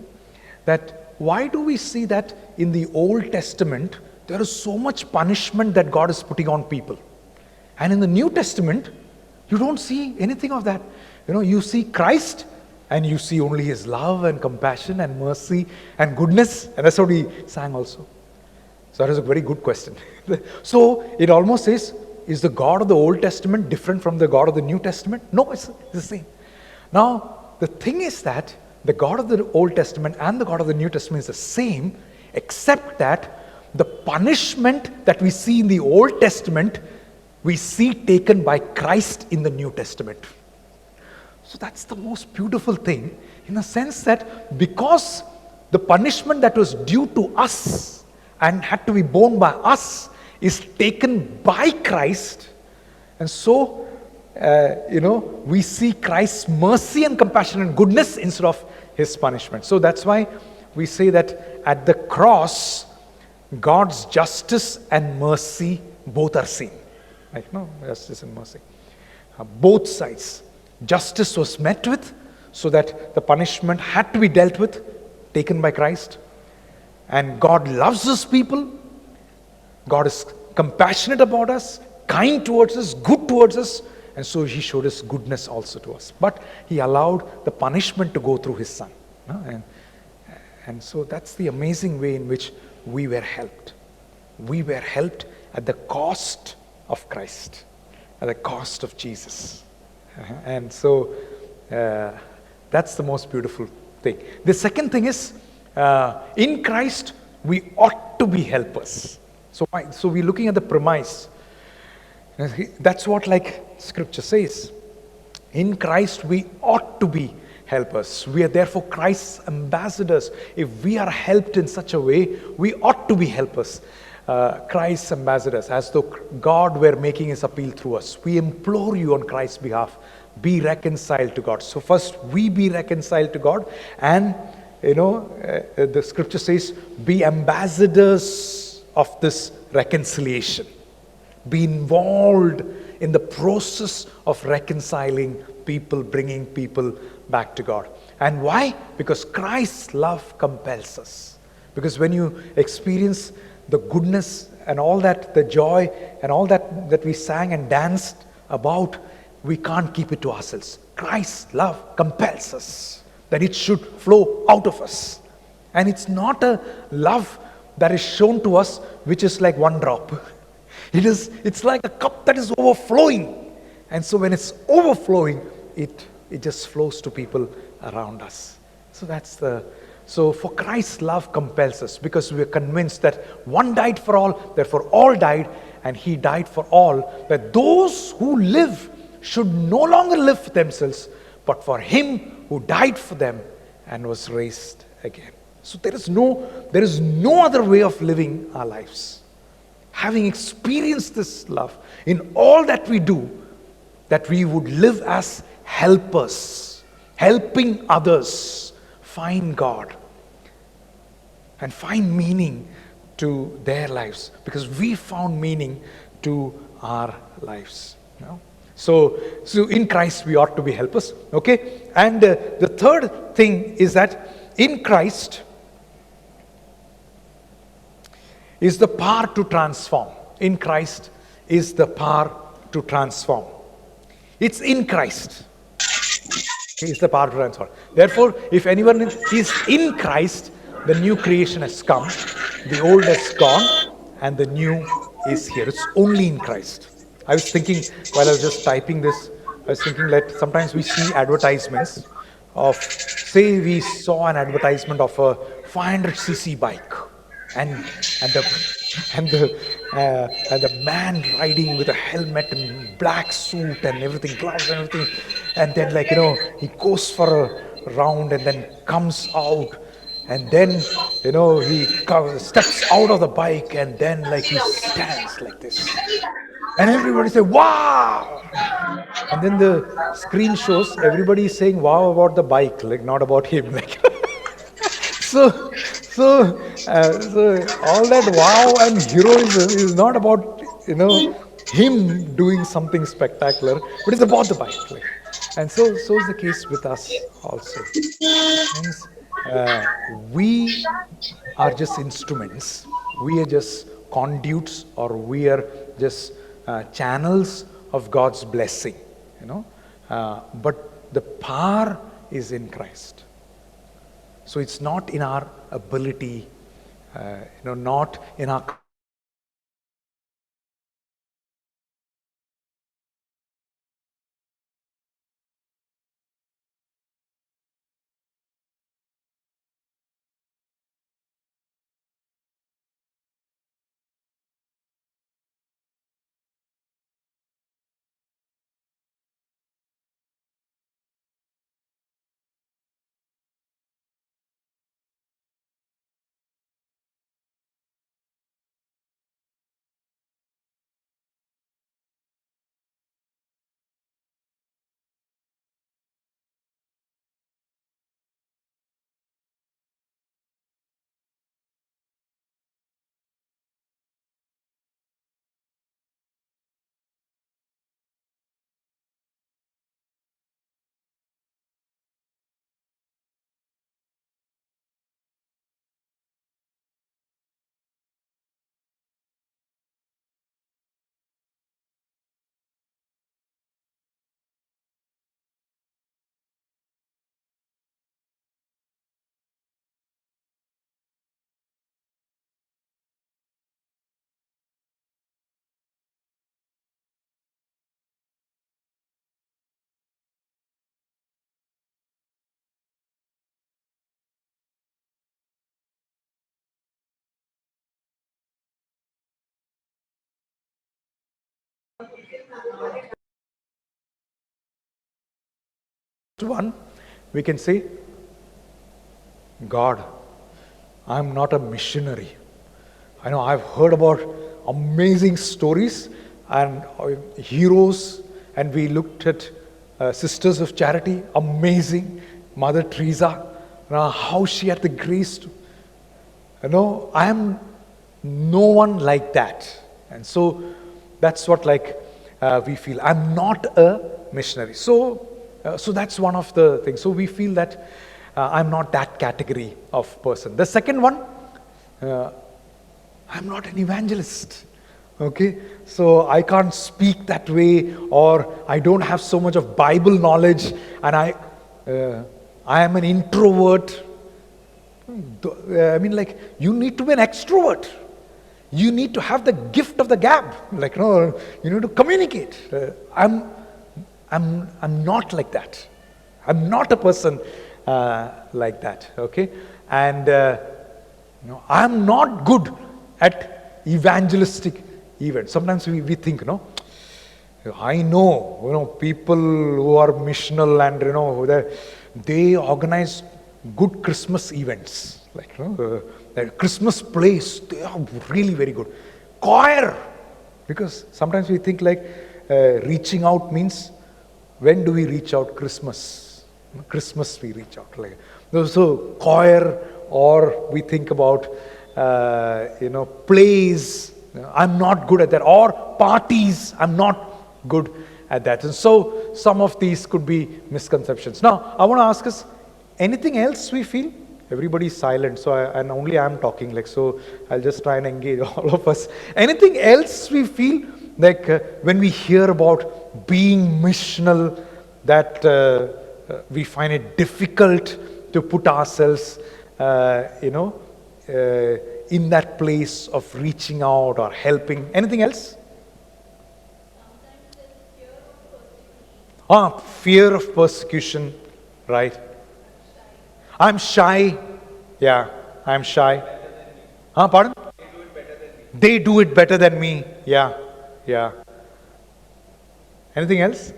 that why do we see that in the Old Testament, there is so much punishment that God is putting on people? And in the New Testament, you don't see anything of that. You see Christ, and you see only his love and compassion and mercy and goodness. And that's what we sang also. So that is a very good question. So it almost says, is the God of the Old Testament different from the God of the New Testament? No, it's the same. Now, the thing is that the God of the Old Testament and the God of the New Testament is the same, except that the punishment that we see in the Old Testament, we see taken by Christ in the New Testament. So that's the most beautiful thing, in the sense that because the punishment that was due to us and had to be borne by us is taken by Christ. And so, we see Christ's mercy and compassion and goodness instead of his punishment. So that's why we say that at the cross, God's justice and mercy both are seen. Justice and mercy. Both sides. justice was met with, so that the punishment had to be dealt with, taken by Christ. And God loves his people. God is compassionate about us, kind towards us, good towards us, and so he showed his goodness also to us. But he allowed the punishment to go through his son. And so that's the amazing way in which we were helped. We were helped at the cost of Christ, at the cost of Jesus. And so that's the most beautiful thing. The second thing is, in Christ, we ought to be helpers. So we're looking at the premise. That's what scripture says. In Christ, we ought to be helpers. We are therefore Christ's ambassadors. If we are helped in such a way, we ought to be helpers. Christ's ambassadors, as though God were making his appeal through us. We implore you on Christ's behalf, be reconciled to God. So first, we be reconciled to God, and the scripture says, be ambassadors of this reconciliation. Be involved in the process of reconciling people, bringing people back to God. And why? Because Christ's love compels us. Because when you experience the goodness and all that, the joy and all that we sang and danced about, we can't keep it to ourselves. Christ's love compels us that it should flow out of us. And it's not a love that is shown to us which is like one drop. It's like a cup that is overflowing. And so when it's overflowing, it just flows to people around us. So for Christ's love compels us, because we are convinced that one died for all, therefore all died, and he died for all, that those who live should no longer live for themselves, but for him who died for them and was raised again. So there is no other way of living our lives. Having experienced this love in all that we do, that we would live as helpers, helping others find God and find meaning to their lives, because we found meaning to our lives. So in Christ we ought to be helpers. Okay, and the third thing is that in Christ is the power to transform. In Christ is the power to transform. It's in Christ. Is the power to transform. Therefore, if anyone is in Christ, the new creation has come, the old has gone, and the new is here. It's only in Christ. I was thinking, while I was just typing this, I was thinking that sometimes we see advertisements of, say we saw an advertisement of a 500cc bike, and the man riding with a helmet and black suit and everything, gloves and everything, and then he goes for a round and then comes out, and then he steps out of the bike, and then he stands like this, and everybody say wow, and then the screen shows everybody is saying wow about the bike, not about him. So all that wow and heroism is not about him doing something spectacular, but it's about the bike. And so is the case with us also. Hence, we are just instruments. We are just conduits, or we are just channels of God's blessing. But the power is in Christ. So it's not in our ability, not in our one, we can say, God, I'm not a missionary. I know I've heard about amazing stories and heroes, and we looked at Sisters of Charity, amazing. Mother Teresa, how she had the grace to, I am no one like that. And so that's what we feel. I'm not a missionary. So that's one of the things. So we feel that I'm not that category of person. The second one, I'm not an evangelist. Okay, so I can't speak that way, or I don't have so much of Bible knowledge, and I am an introvert. You need to be an extrovert. You need to have the gift of the gab. You need to communicate. I'm not like that. I'm not a person like that. Okay, and I'm not good at evangelistic events. Sometimes we think, I know, people who are missional and they organize good Christmas events, the Christmas plays, they are really very good. Choir, because sometimes we think reaching out means, when do we reach out? Christmas we reach out. So choir, or we think about plays, I'm not good at that, or parties, I'm not good at that. And so some of these could be misconceptions. Now I want to ask us, anything else we feel? Everybody's silent, and only I'm talking, so I'll just try and engage all of us. Anything else we feel when we hear about being missional, that we find it difficult to put ourselves in that place of reaching out or helping? Anything else? Fear of persecution, right? I'm shy. Yeah, I'm shy. Pardon? They do it better than me. Yeah. Anything else?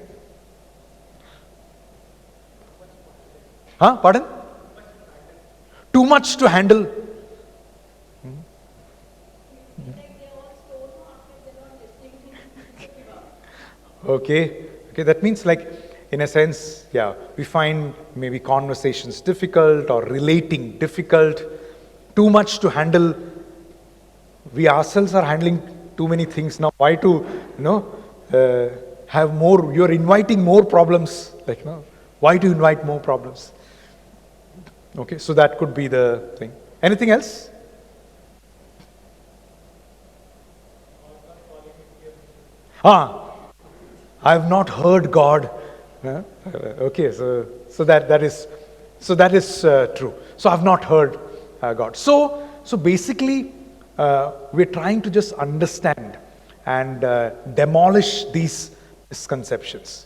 Pardon? Too much to handle. Okay, that means in a sense, we find maybe conversations difficult or relating difficult, too much to handle. We ourselves are handling too many things now. Why to, have more? You're inviting more problems. Why to invite more problems? Okay, so that could be the thing. Anything else? I've not heard God. Okay, so that is true. So I've not heard God. So basically, we're trying to just understand and demolish these misconceptions.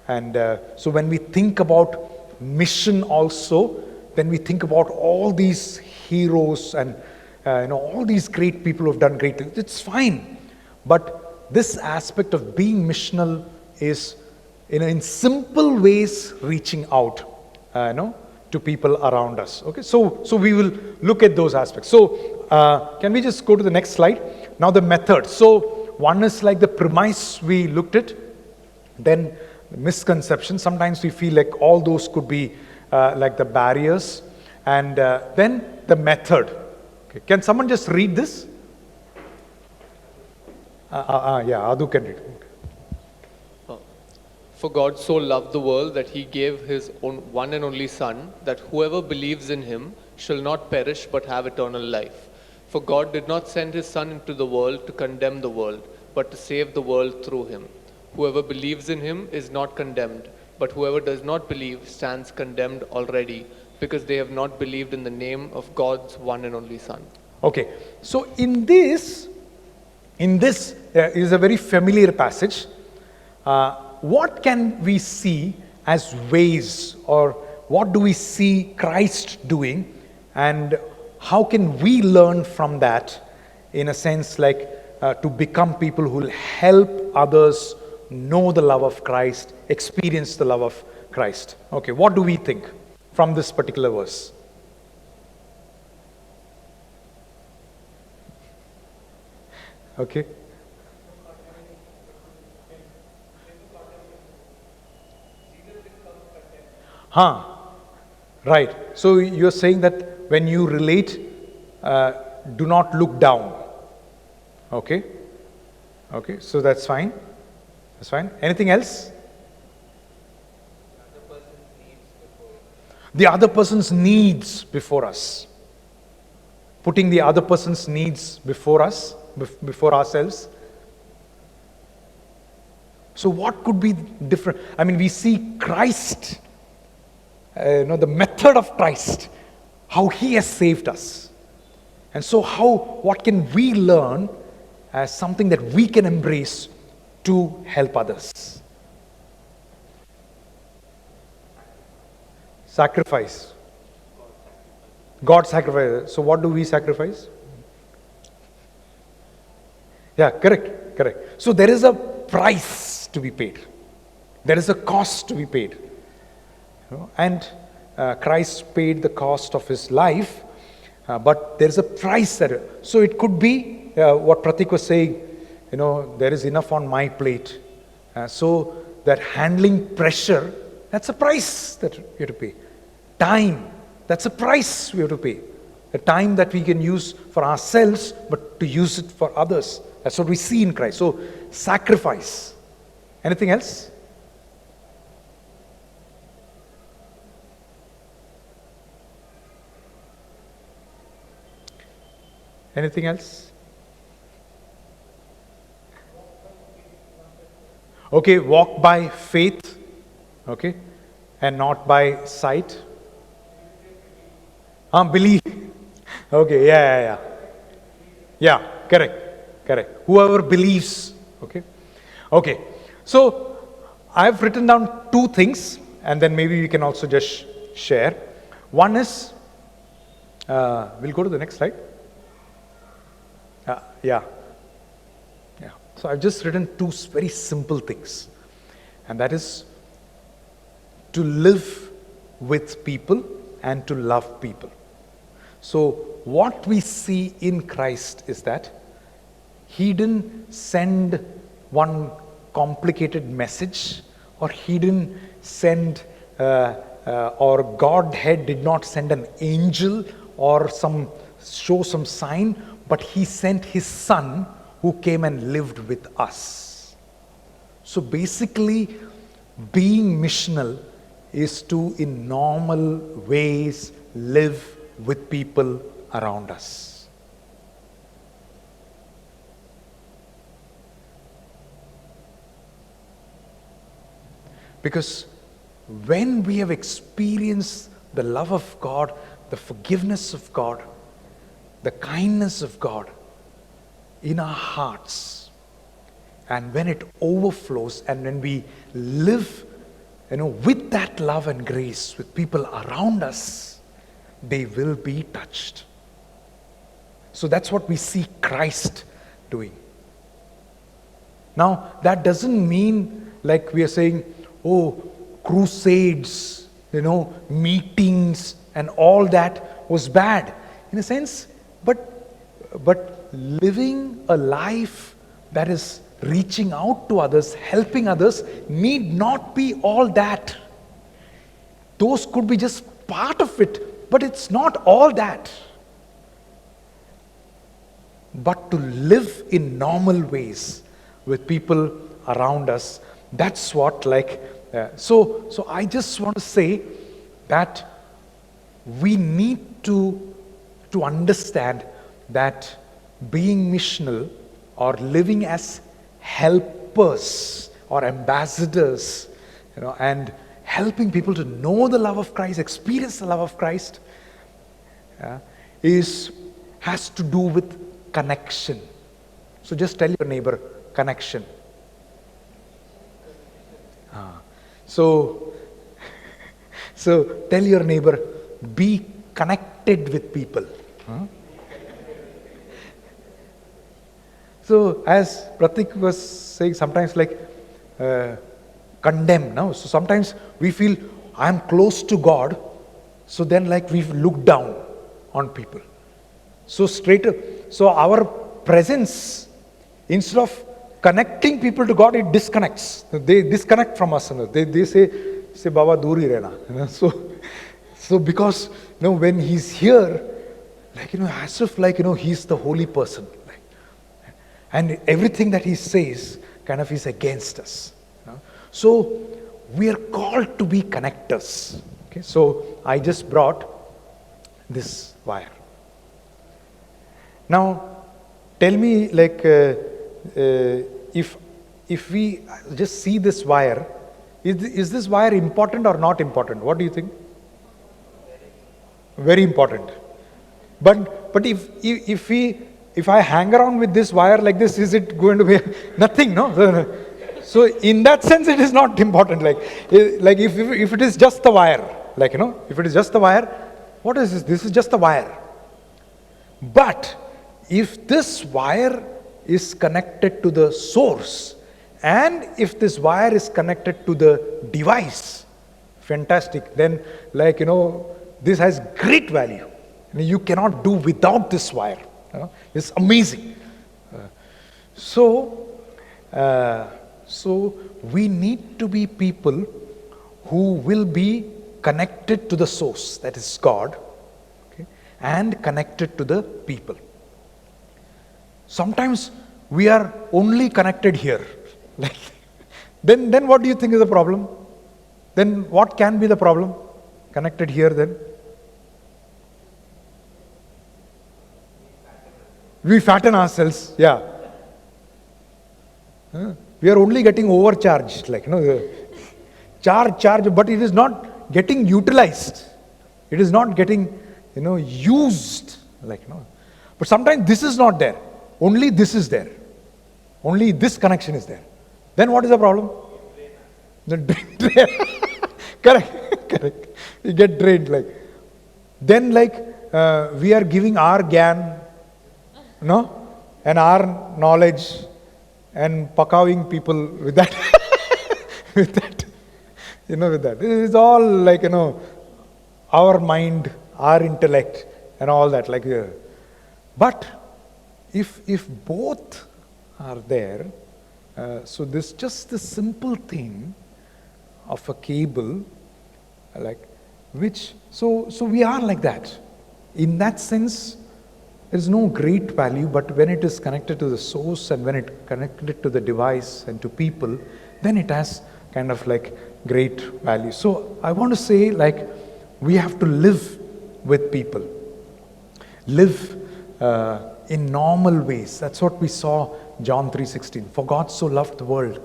And so when we think about mission also, then we think about all these heroes and all these great people who have done great things. It's fine, but this aspect of being missional is in simple ways reaching out to people around us. Okay, so we will look at those aspects. So can we just go to the next slide? Now the method. So one is the premise we looked at, then the misconception. Sometimes we feel all those could be the barriers, and then the method. Okay. Can someone just read this? Adu can read. For God so loved the world that he gave his one and only Son, that whoever believes in him shall not perish but have eternal life. For God did not send his Son into the world to condemn the world, but to save the world through him. Whoever believes in him is not condemned, but whoever does not believe stands condemned already, because they have not believed in the name of God's one and only Son. Okay, so in this is a very familiar passage. What can we see as ways, or what do we see Christ doing, and how can we learn from that, in a sense, to become people who will help others know the love of Christ, experience the love of Christ. Okay, what do we think from this particular verse? Okay. Huh. Right. So you're saying that when you relate, do not look down. Okay. Okay. So that's fine. That's fine. Anything else? The other person's needs before us. Putting the other person's needs before us, before ourselves. So what could be different? I mean, we see Christ, the method of Christ, how he has saved us. And so what can we learn as something that we can embrace to help others? Sacrifice. God sacrifices. So what do we sacrifice? Yeah, correct. So there is a price to be paid. There is a cost to be paid. And Christ paid the cost of his life, but there is a price that. So it could be what Pratik was saying. There is enough on my plate. So that handling pressure, that's a price that you have to pay. Time, that's a price we have to pay. The time that we can use for ourselves, but to use it for others. That's what we see in Christ. So sacrifice. Anything else? Anything else? Okay, walk by faith, okay, and not by sight. Believe. Okay, yeah. Yeah, correct. Whoever believes, okay. Okay, so I've written down two things, and then maybe we can also just share. One is, we'll go to the next slide. Yeah. So I've just written two very simple things, and that is to live with people and to love people. So what we see in Christ is that he didn't send one complicated message, or he didn't send, or Godhead did not send an angel or show some sign, but he sent his son who came and lived with us. So basically, being missional is to, in normal ways, live with people around us. Because when we have experienced the love of God, the forgiveness of God, the kindness of God in our hearts, and when it overflows, and when we live with that love and grace with people around us, they will be touched. So that's what we see Christ doing. Now, that doesn't mean like we are saying, crusades, meetings and all that was bad in a sense, but living a life that is reaching out to others, helping others, need not be all that. Those could be just part of it, but it's not all that. But to live in normal ways with people around us, that's what so I just want to say that we need to understand that being missional or living as helpers or ambassadors, and helping people to know the love of Christ, experience the love of Christ, has to do with connection. So just tell your neighbor, connection. So tell your neighbor, be connected with people. So as Pratik was saying, sometimes condemn. No? So sometimes we feel, I am close to God, so then like we look down on people. So so our presence, instead of connecting people to God, it disconnects. They disconnect from us. They say Baba duri rehna. So because when he's here, like as if like he's the holy person, like, and everything that he says kind of is against us. So we are called to be connectors. Okay, so I just brought this wire. Now, tell me, like, if we just see this wire, is this wire important or not important? What do you think? Very important. But if I hang around with this wire like this, is it going to be nothing? No. So in that sense, it is not important. Like if it is just the wire, like if it is just the wire, what is this? This is just the wire. But if this wire is connected to the source, and if this wire is connected to the device, fantastic. Then like this has great value. You cannot do without this wire. It's amazing. So we need to be people who will be connected to the source, that is God, okay, and connected to the people. Sometimes we are only connected here. Like, then what do you think is the problem? Then what can be the problem? Connected here then? We fatten ourselves, yeah. We are only getting overcharged, like charge, but it is not getting utilized. It is not getting used, like But sometimes this is not there. Only this is there. Only this connection is there. Then what is the problem? Correct. We get drained, like. Then we are giving our gyan, and our knowledge, and pakawing people with that. with that. It's all like, our mind, our intellect, and all that. But if both are there, so this just the simple thing of a cable, so we are like that. In that sense, there is no great value, but when it is connected to the source and when it connected to the device and to people, then it has kind of great value. So I want to say we have to live with people. Live in normal ways. That's what we saw John 3:16. For God so loved the world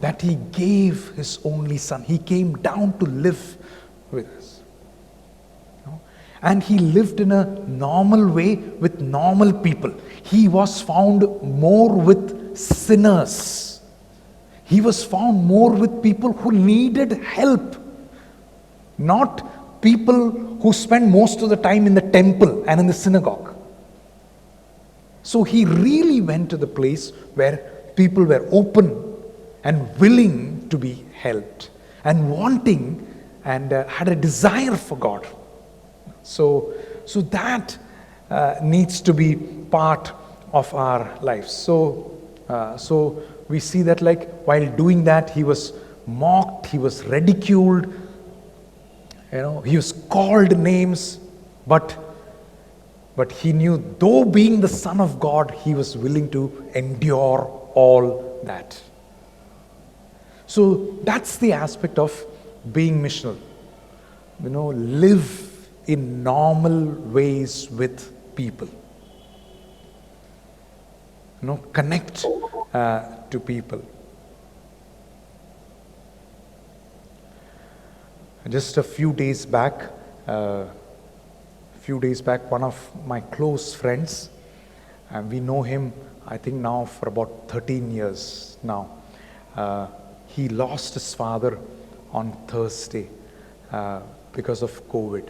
that He gave His only Son. He came down to live with us. And He lived in a normal way with normal people. He was found more with sinners. He was found more with people who needed help. Not people who spend most of the time in the temple and in the synagogue. So He really went to the place where people were open and willing to be helped and wanting and had a desire for God. So that needs to be part of our lives. So we see that while doing that, He was mocked, He was ridiculed, He was called names, but He knew, though being the Son of God, He was willing to endure all that. So that's the aspect of being missional. Live in normal ways with people. Connect to people. Just a few days back, one of my close friends, and we know him, I think now for about 13 years now. He lost his father on Thursday because of COVID.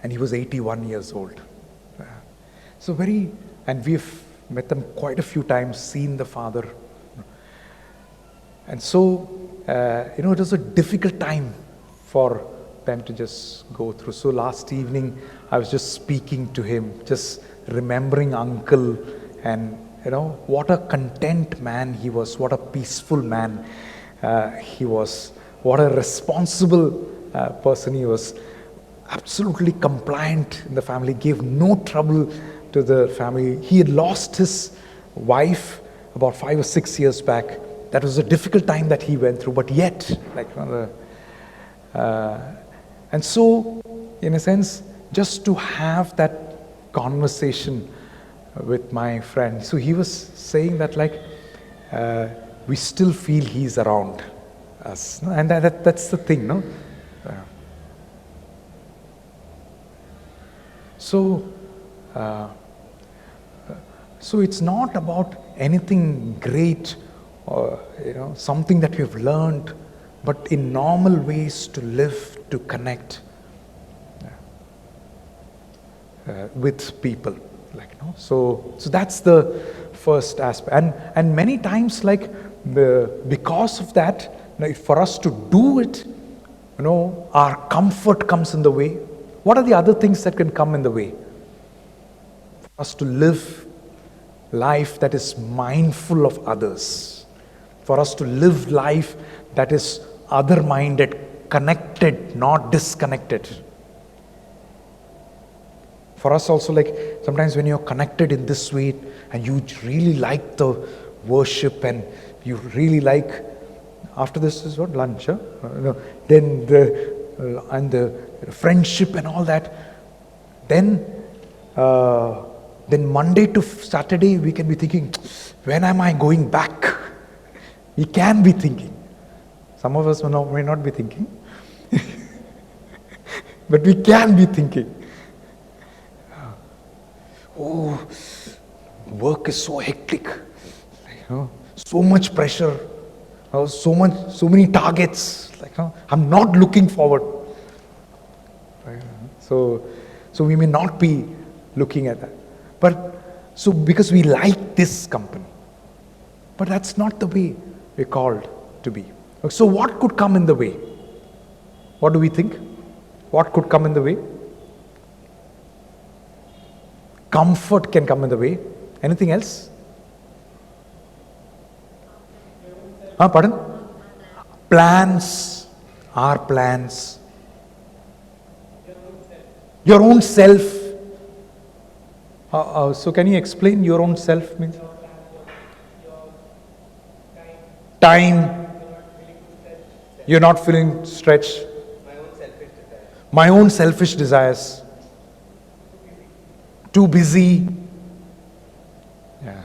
And he was 81 years old. And we've met them quite a few times, seen the father. And so, it was a difficult time for them to just go through. So last evening, I was just speaking to him, just remembering uncle, and what a content man he was, what a peaceful man he was, what a responsible person he was, absolutely compliant in the family, gave no trouble to the family. He had lost his wife about 5 or 6 years back. That was a difficult time that he went through, but yet, and so, in a sense, just to have that conversation with my friend. So he was saying that we still feel he's around us. No? And that's the thing, no? So it's not about anything great or something that we've learned, but in normal ways to live, to connect with people. So that's the first aspect. And many times, because of that, for us to do it, our comfort comes in the way. What are the other things that can come in the way? For us to live life that is mindful of others. For us to live life that is other-minded, connected, not disconnected. For us also, sometimes when you're connected in this way and you really like the worship and you really like, after this is what, lunch, huh? Then the friendship and all that, then Monday to Saturday we can be thinking, when am I going back? We can be thinking. Some of us may not be thinking, but we can be thinking. Oh, work is so hectic, so much pressure, so many targets. I'm not looking forward. So we may not be looking at that, because we like this company, but that's not the way we're called to be. So what could come in the way? What do we think? What could come in the way? Comfort can come in the way. Anything else? Pardon? Plans. Our plans. Your own self. So can you explain your own self means? Time. You're not feeling stretched. My own selfish desires. Too busy. Yeah.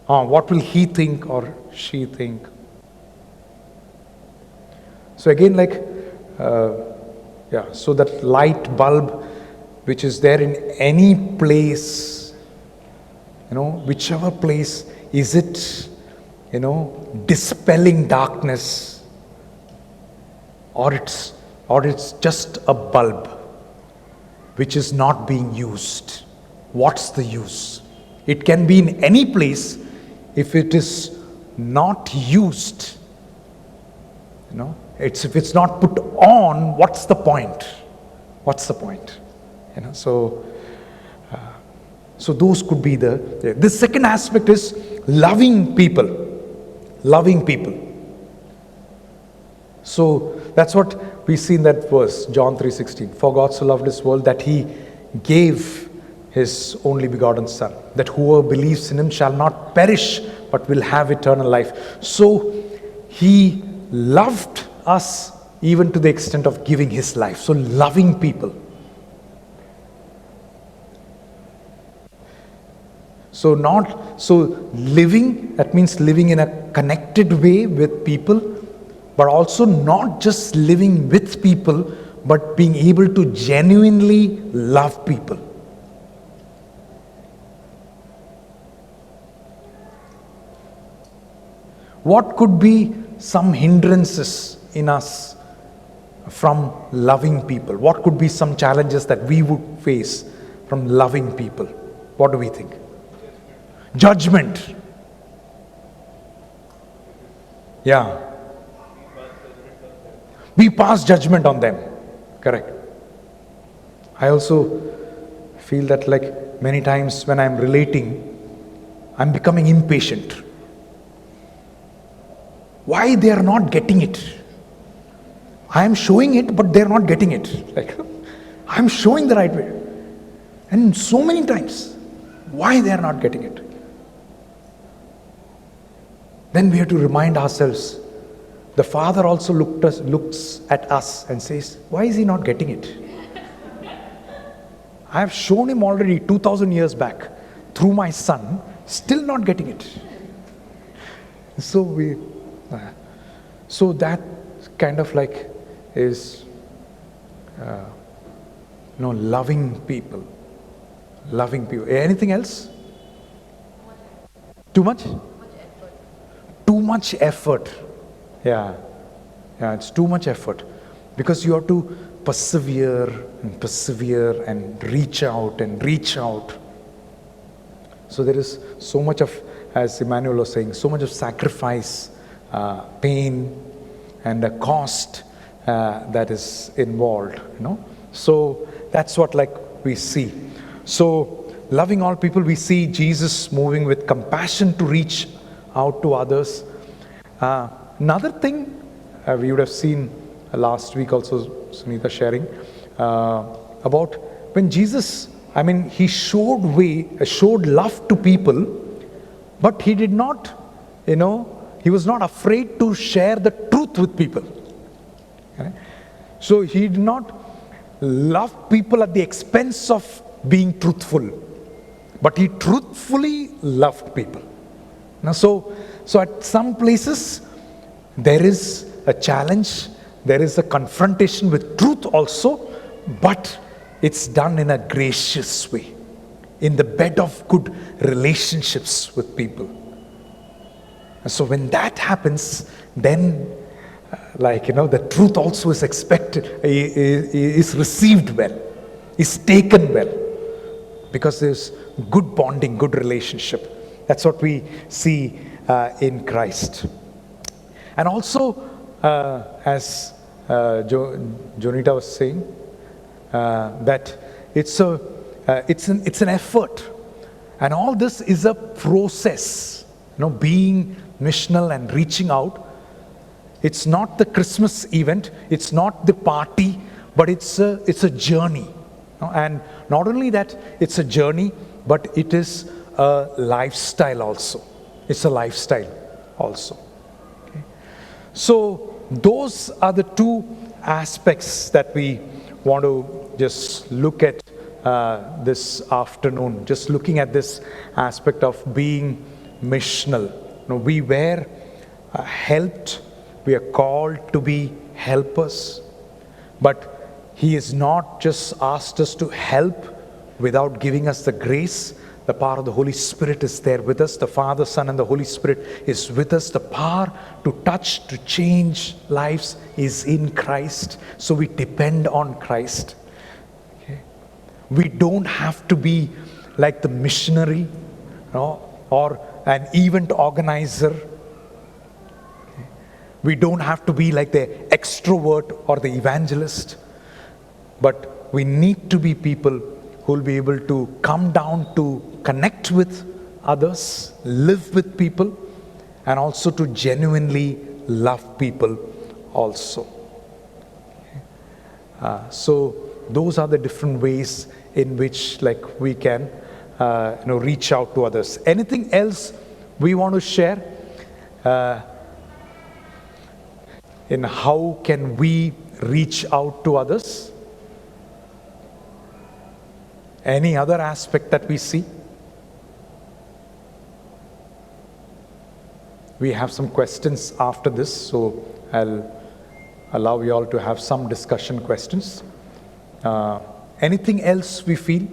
What will he think or she think? So again, so that light bulb which is there in any place, whichever place, is it, dispelling darkness, or it's just a bulb which is not being used. What's the use? It can be in any place. If it is not used, if it's not put on, what's the point? What's the point? So those could be the second aspect is loving people. Loving people. So that's what we see in that verse, John 3:16. For God so loved this world that he gave his only begotten Son, that whoever believes in him shall not perish, but will have eternal life. So he loved us even to the extent of giving his life. So loving people. So living, that means living in a connected way with people, but also not just living with people, but being able to genuinely love people. What could be some hindrances in us from loving people? What could be some challenges that we would face from loving people? What do we think? Judgment. Yeah. We pass judgment on them. Correct. I also feel that like many times when I'm relating, I'm becoming impatient. Why they are not getting it? I am showing it, but they're not getting it. Like, I'm showing the right way. And so many times, why they are not getting it? Then we have to remind ourselves, the Father also looks at us and says, why is he not getting it? I have shown him already 2000 years back through my son, still not getting it. So that kind of like is loving people. Loving people. Anything else? Too much? Too much effort. Yeah, it's too much effort. Because you have to persevere and reach out and reach out. So there is so much of, as Emmanuel was saying, so much of sacrifice, pain, and a cost that is involved. So that's what like we see. So loving all people, we see Jesus moving with compassion to reach out to others. Another thing we would have seen last week also, Sunita sharing about when Jesus, he showed love to people, but he did not, he was not afraid to share the truth with people. Okay? So he did not love people at the expense of being truthful, but he truthfully loved people. Now, so at some places there is a challenge, there is a confrontation with truth also, but it's done in a gracious way, in the bed of good relationships with people. And so when that happens, then the truth also is expected, is received well, is taken well, because there's good bonding, good relationship. That's what we see in Christ. And also, as Jonita was saying, that it's an effort, and all this is a process. Being missional and reaching out. It's not the Christmas event, it's not the party, but it's a journey. And not only that, it's a journey, but it is a lifestyle also. It's a lifestyle also. Okay. So those are the two aspects that we want to just look at this afternoon. Just looking at this aspect of being missional. We were helped. We are called to be helpers, but He has not just asked us to help without giving us the grace. The power of the Holy Spirit is there with us. The Father, Son, and the Holy Spirit is with us. The power to touch, to change lives is in Christ. So we depend on Christ. Okay. We don't have to be like the missionary, or an event organizer. We don't have to be like the extrovert or the evangelist, but we need to be people who will be able to come down to connect with others, live with people, and also to genuinely love people also. So those are the different ways in which we can reach out to others. Anything else we want to share? In how can we reach out to others? Any other aspect that we see? We have some questions after this, so I'll allow you all to have some discussion questions. Anything else we feel?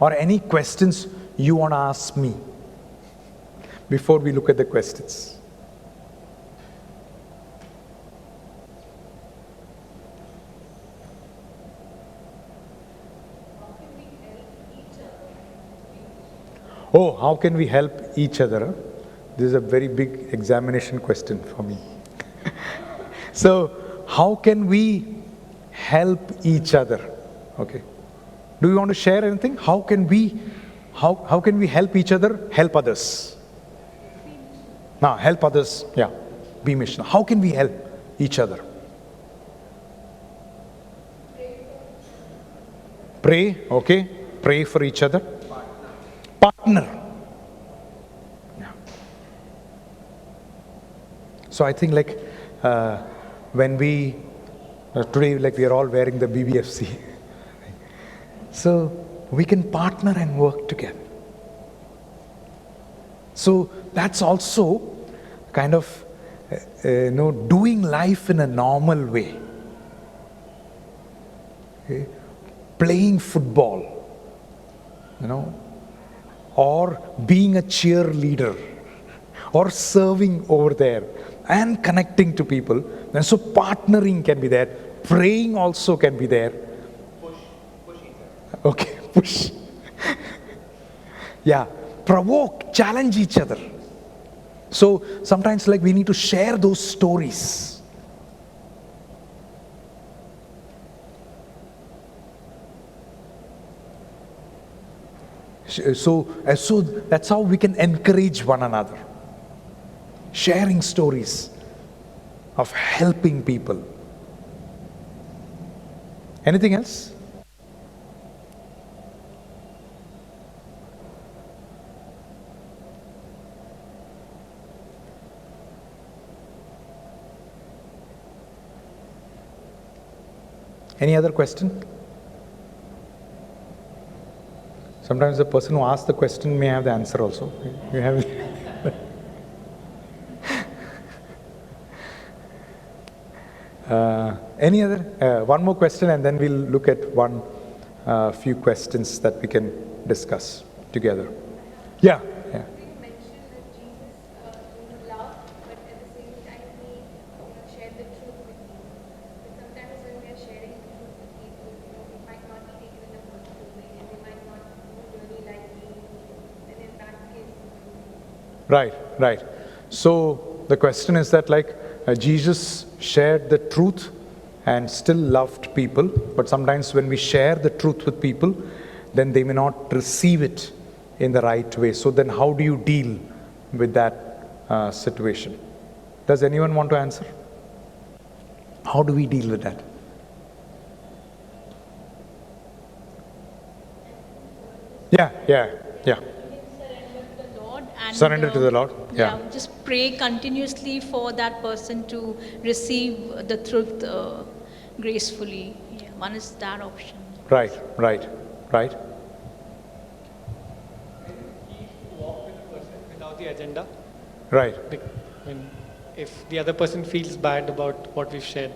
Or any questions you want to ask me before we look at the questions? Oh, how can we help each other? Huh? This is a very big examination question for me. So, how can we help each other? Okay. Do you want to share anything? How can we help each other? Help others. Now, help others. Yeah. Be missional. How can we help each other? Pray. Okay. Pray for each other. Partner. Yeah. So I think like when we today like we are all wearing the BBFC, so we can partner and work together. So that's also kind of doing life in a normal way. Okay? Playing football, or being a cheerleader, or serving over there, and connecting to people. And so partnering can be there. Praying also can be there. Okay, push. Yeah, provoke, challenge each other. So sometimes like we need to share those stories. So that's how we can encourage one another. Sharing stories of helping people. Anything else? Any other question? Sometimes the person who asks the question may have the answer also. You have any other? One more question, and then we'll look at few questions that we can discuss together. Yeah. Yeah. Right. So the question is that like Jesus shared the truth and still loved people, but sometimes when we share the truth with people, then they may not receive it in the right way. So then how do you deal with that situation? Does anyone want to answer? How do we deal with that? Yeah. Surrender to the Lord. Yeah. Just pray continuously for that person to receive the truth gracefully. Yeah, one is that option. Right. Walk with the person without the agenda. Right. If the other person feels bad about what we've shared,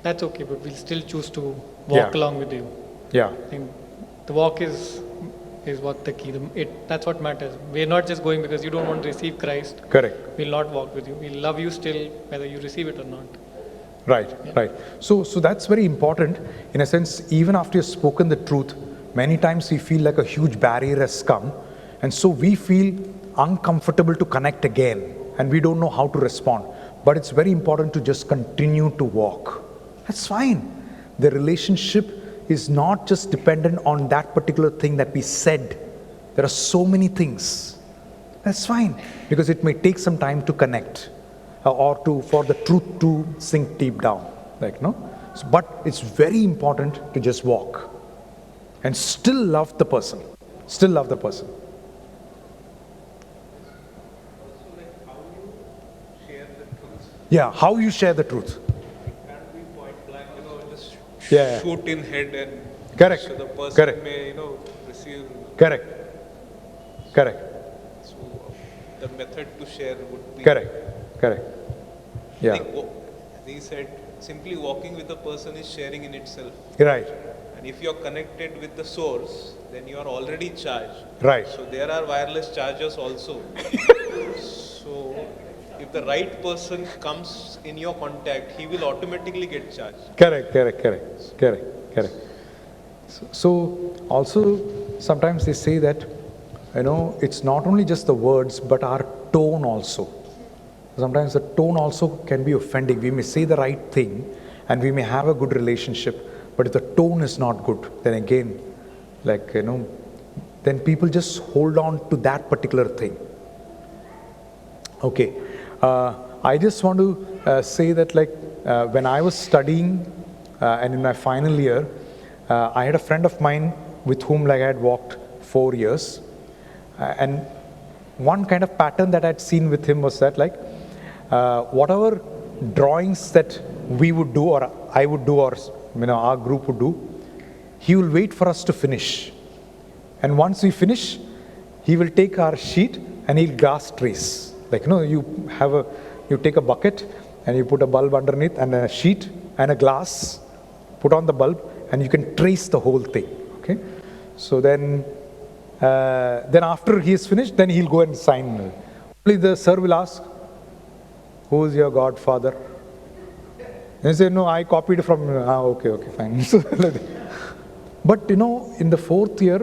that's okay, but we'll still choose to walk along with you. Yeah. I think the walk is what the key. That's what matters. We're not just going because you don't want to receive Christ. Correct. We'll not walk with you. We'll love you still, whether you receive it or not. Right. So that's very important. In a sense, even after you've spoken the truth, many times we feel like a huge barrier has come, and so we feel uncomfortable to connect again, and we don't know how to respond. But it's very important to just continue to walk. That's fine. The relationship is not just dependent on that particular thing that we said. There are so many things. That's fine, because it may take some time to connect or for the truth to sink deep down. But it's very important to just walk and still love the person. Yeah, how you share the truth. Shoot in head and correct. So the person Correct. may receive. Correct. So the method to share would be Correct. Yeah. I think, as he said, simply walking with the person is sharing in itself. Right. And if you're connected with the source, then you are already charged. Right. So there are wireless chargers also. So if the right person comes in your contact, he will automatically get charged. Correct. So also sometimes they say that it's not only just the words, but our tone also. Sometimes the tone also can be offending. We may say the right thing and we may have a good relationship, but if the tone is not good, then again, then people just hold on to that particular thing. Okay, I just want to say that when I was studying and in my final year, I had a friend of mine with whom I had walked 4 years. And one kind of pattern that I'd seen with him was that whatever drawings that we would do or I would do or our group would do, he will wait for us to finish. And once we finish, he will take our sheet and he'll glass trace. You take a bucket and you put a bulb underneath and a sheet and a glass, put on the bulb, and you can trace the whole thing. Okay, so then after he is finished, then he'll go and sign. Only the sir will ask, "Who is your godfather?" And he say, "No, I copied from." Okay, fine. But in the 4th year,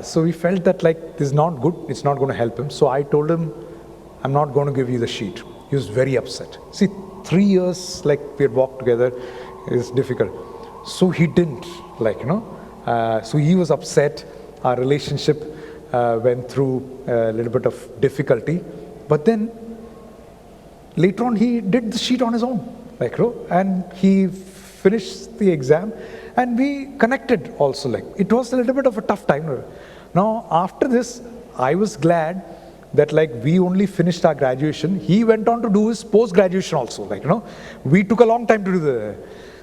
so we felt that this is not good. It's not going to help him. So I told him, "I'm not going to give you the sheet." He was very upset. See, 3 years we had walked together is difficult. So he didn't, so he was upset. Our relationship went through a little bit of difficulty. But then later on, he did the sheet on his own, and he finished the exam, and we connected also. It was a little bit of a tough time. Now, after this, I was glad that we only finished our graduation. He went on to do his post-graduation also. We took a long time to do the.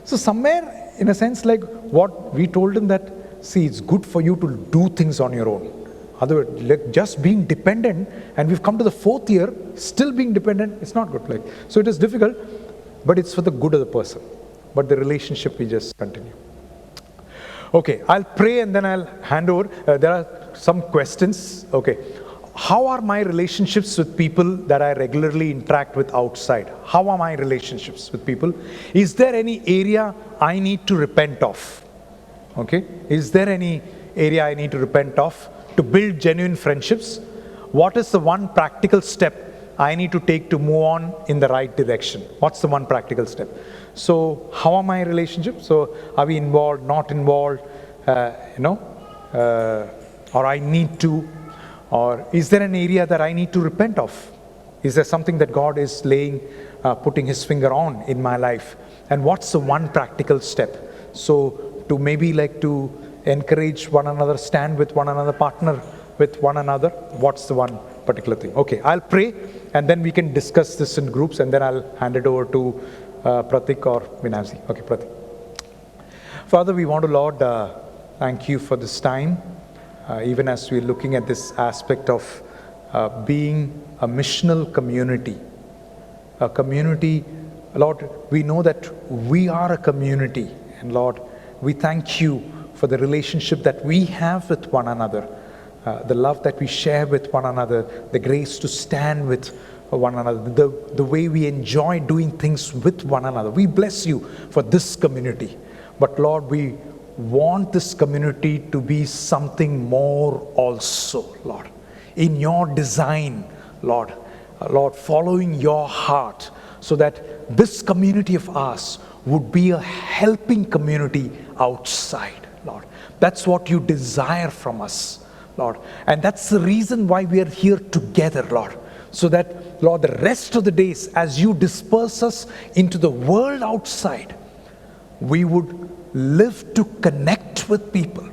So somewhere, in a sense, what we told him that, see, it's good for you to do things on your own. Otherwise, just being dependent, and we've come to the 4th year, still being dependent, it's not good. So it is difficult, but it's for the good of the person. But the relationship, we just continue. Okay, I'll pray and then I'll hand over. There are some questions. Okay. How are my relationships with people that I regularly interact with outside? How are my relationships with people? Is there any area I need to repent of? Okay, is there any area I need to repent of to build genuine friendships? What is the one practical step I need to take to move on in the right direction? What's the one practical step? So how are my relationships? So are we involved, not involved, or I need to? Or is there an area that I need to repent of? Is there something that God is putting his finger on in my life? And what's the one practical step? So to maybe to encourage one another, stand with one another, partner with one another, what's the one particular thing? Okay, I'll pray and then we can discuss this in groups, and then I'll hand it over to Pratik or Vinamsi. Okay, Pratik. Father, we want to, Lord, thank you for this time. Even as we're looking at this aspect of being a missional community, Lord, we know that we are a community, and Lord, we thank you for the relationship that we have with one another, the love that we share with one another, the grace to stand with one another, the way we enjoy doing things with one another. We bless you for this community. But Lord, we want this community to be something more also, Lord. In your design, Lord, following your heart, so that this community of ours would be a helping community outside, Lord. That's what you desire from us, Lord. And that's the reason why we are here together, Lord. So that, Lord, the rest of the days, as you disperse us into the world outside, we would live to connect with people,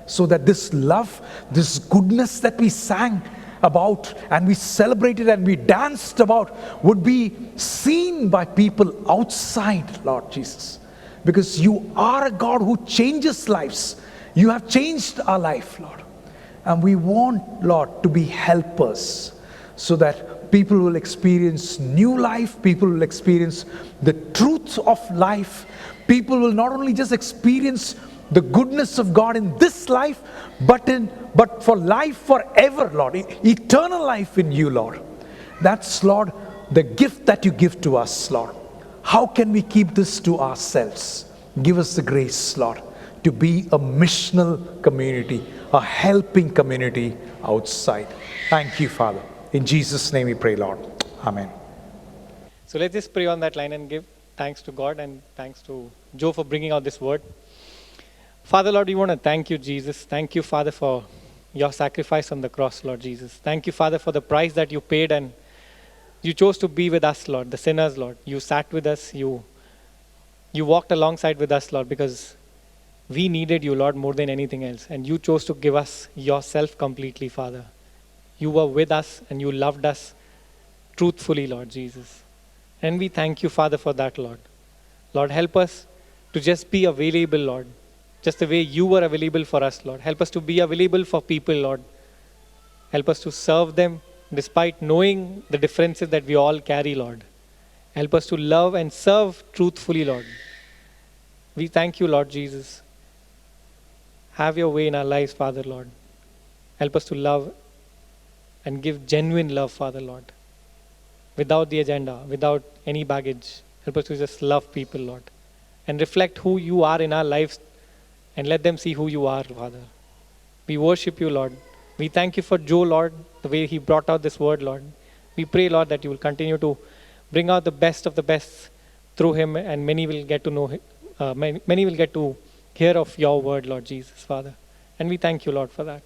so that this love, this goodness that we sang about and we celebrated and we danced about would be seen by people outside, Lord Jesus. Because you are a God who changes lives. You have changed our life, Lord. And we want, Lord, to be helpers, so that people will experience new life, people will experience the truth of life. People will not only just experience the goodness of God in this life, but for life forever, Lord. Eternal life in you, Lord. That's, Lord, the gift that you give to us, Lord. How can we keep this to ourselves? Give us the grace, Lord, to be a missional community. a helping community outside. Thank you, Father. In Jesus' name we pray, Lord. Amen. So let's just pray on that line and give thanks to God and thanks to Joe for bringing out this word. Father, Lord, we want to thank you, Jesus. Thank you, Father, for your sacrifice on the cross, Lord Jesus. Thank you, Father, for the price that you paid and you chose to be with us, Lord, the sinners, Lord. You sat with us. You walked alongside with us, Lord, because we needed you, Lord, more than anything else. And you chose to give us yourself completely, Father. You were with us and you loved us truthfully, Lord Jesus. And we thank you, Father, for that, Lord. Lord, help us to just be available, Lord, just the way you were available for us, Lord. Help us to be available for people, Lord. Help us to serve them despite knowing the differences that we all carry, Lord. Help us to love and serve truthfully, Lord. We thank you, Lord Jesus. Have your way in our lives, Father, Lord. Help us to love and give genuine love, Father, Lord. Without the agenda, without any baggage. Help us to just love people, Lord. And reflect who you are in our lives and let them see who you are, Father. We worship you, Lord. We thank you for Joe, Lord, the way he brought out this word, Lord. We pray, Lord, that you will continue to bring out the best of the best through him, and many will get to know him, many will get to hear of your word, Lord Jesus, Father. And we thank you, Lord, for that.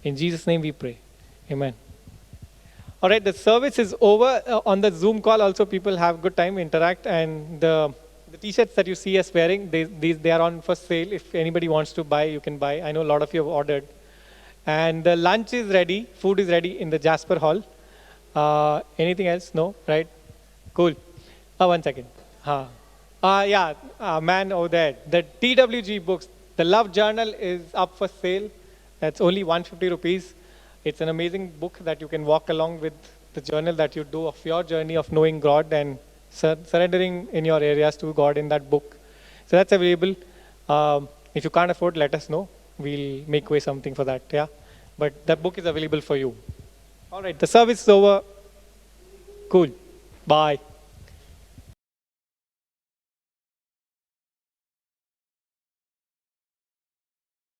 In Jesus' name we pray. Amen. All right, the service is over. On the Zoom call also, people have good time, interact, and the t-shirts that you see us wearing, they are on for sale. If anybody wants to buy, you can buy. I know a lot of you have ordered. And the lunch is ready, food is ready in the Jasper Hall. Anything else? No? Right? Cool. 1 second. Man over there. The TWG books, the Love Journal is up for sale. That's only 150 rupees. It's an amazing book that you can walk along with the journal that you do of your journey of knowing God and surrendering in your areas to God in that book. So that's available. If you can't afford, let us know. We'll make way something for that. Yeah, but that book is available for you. All right, the service is over. Cool. Bye.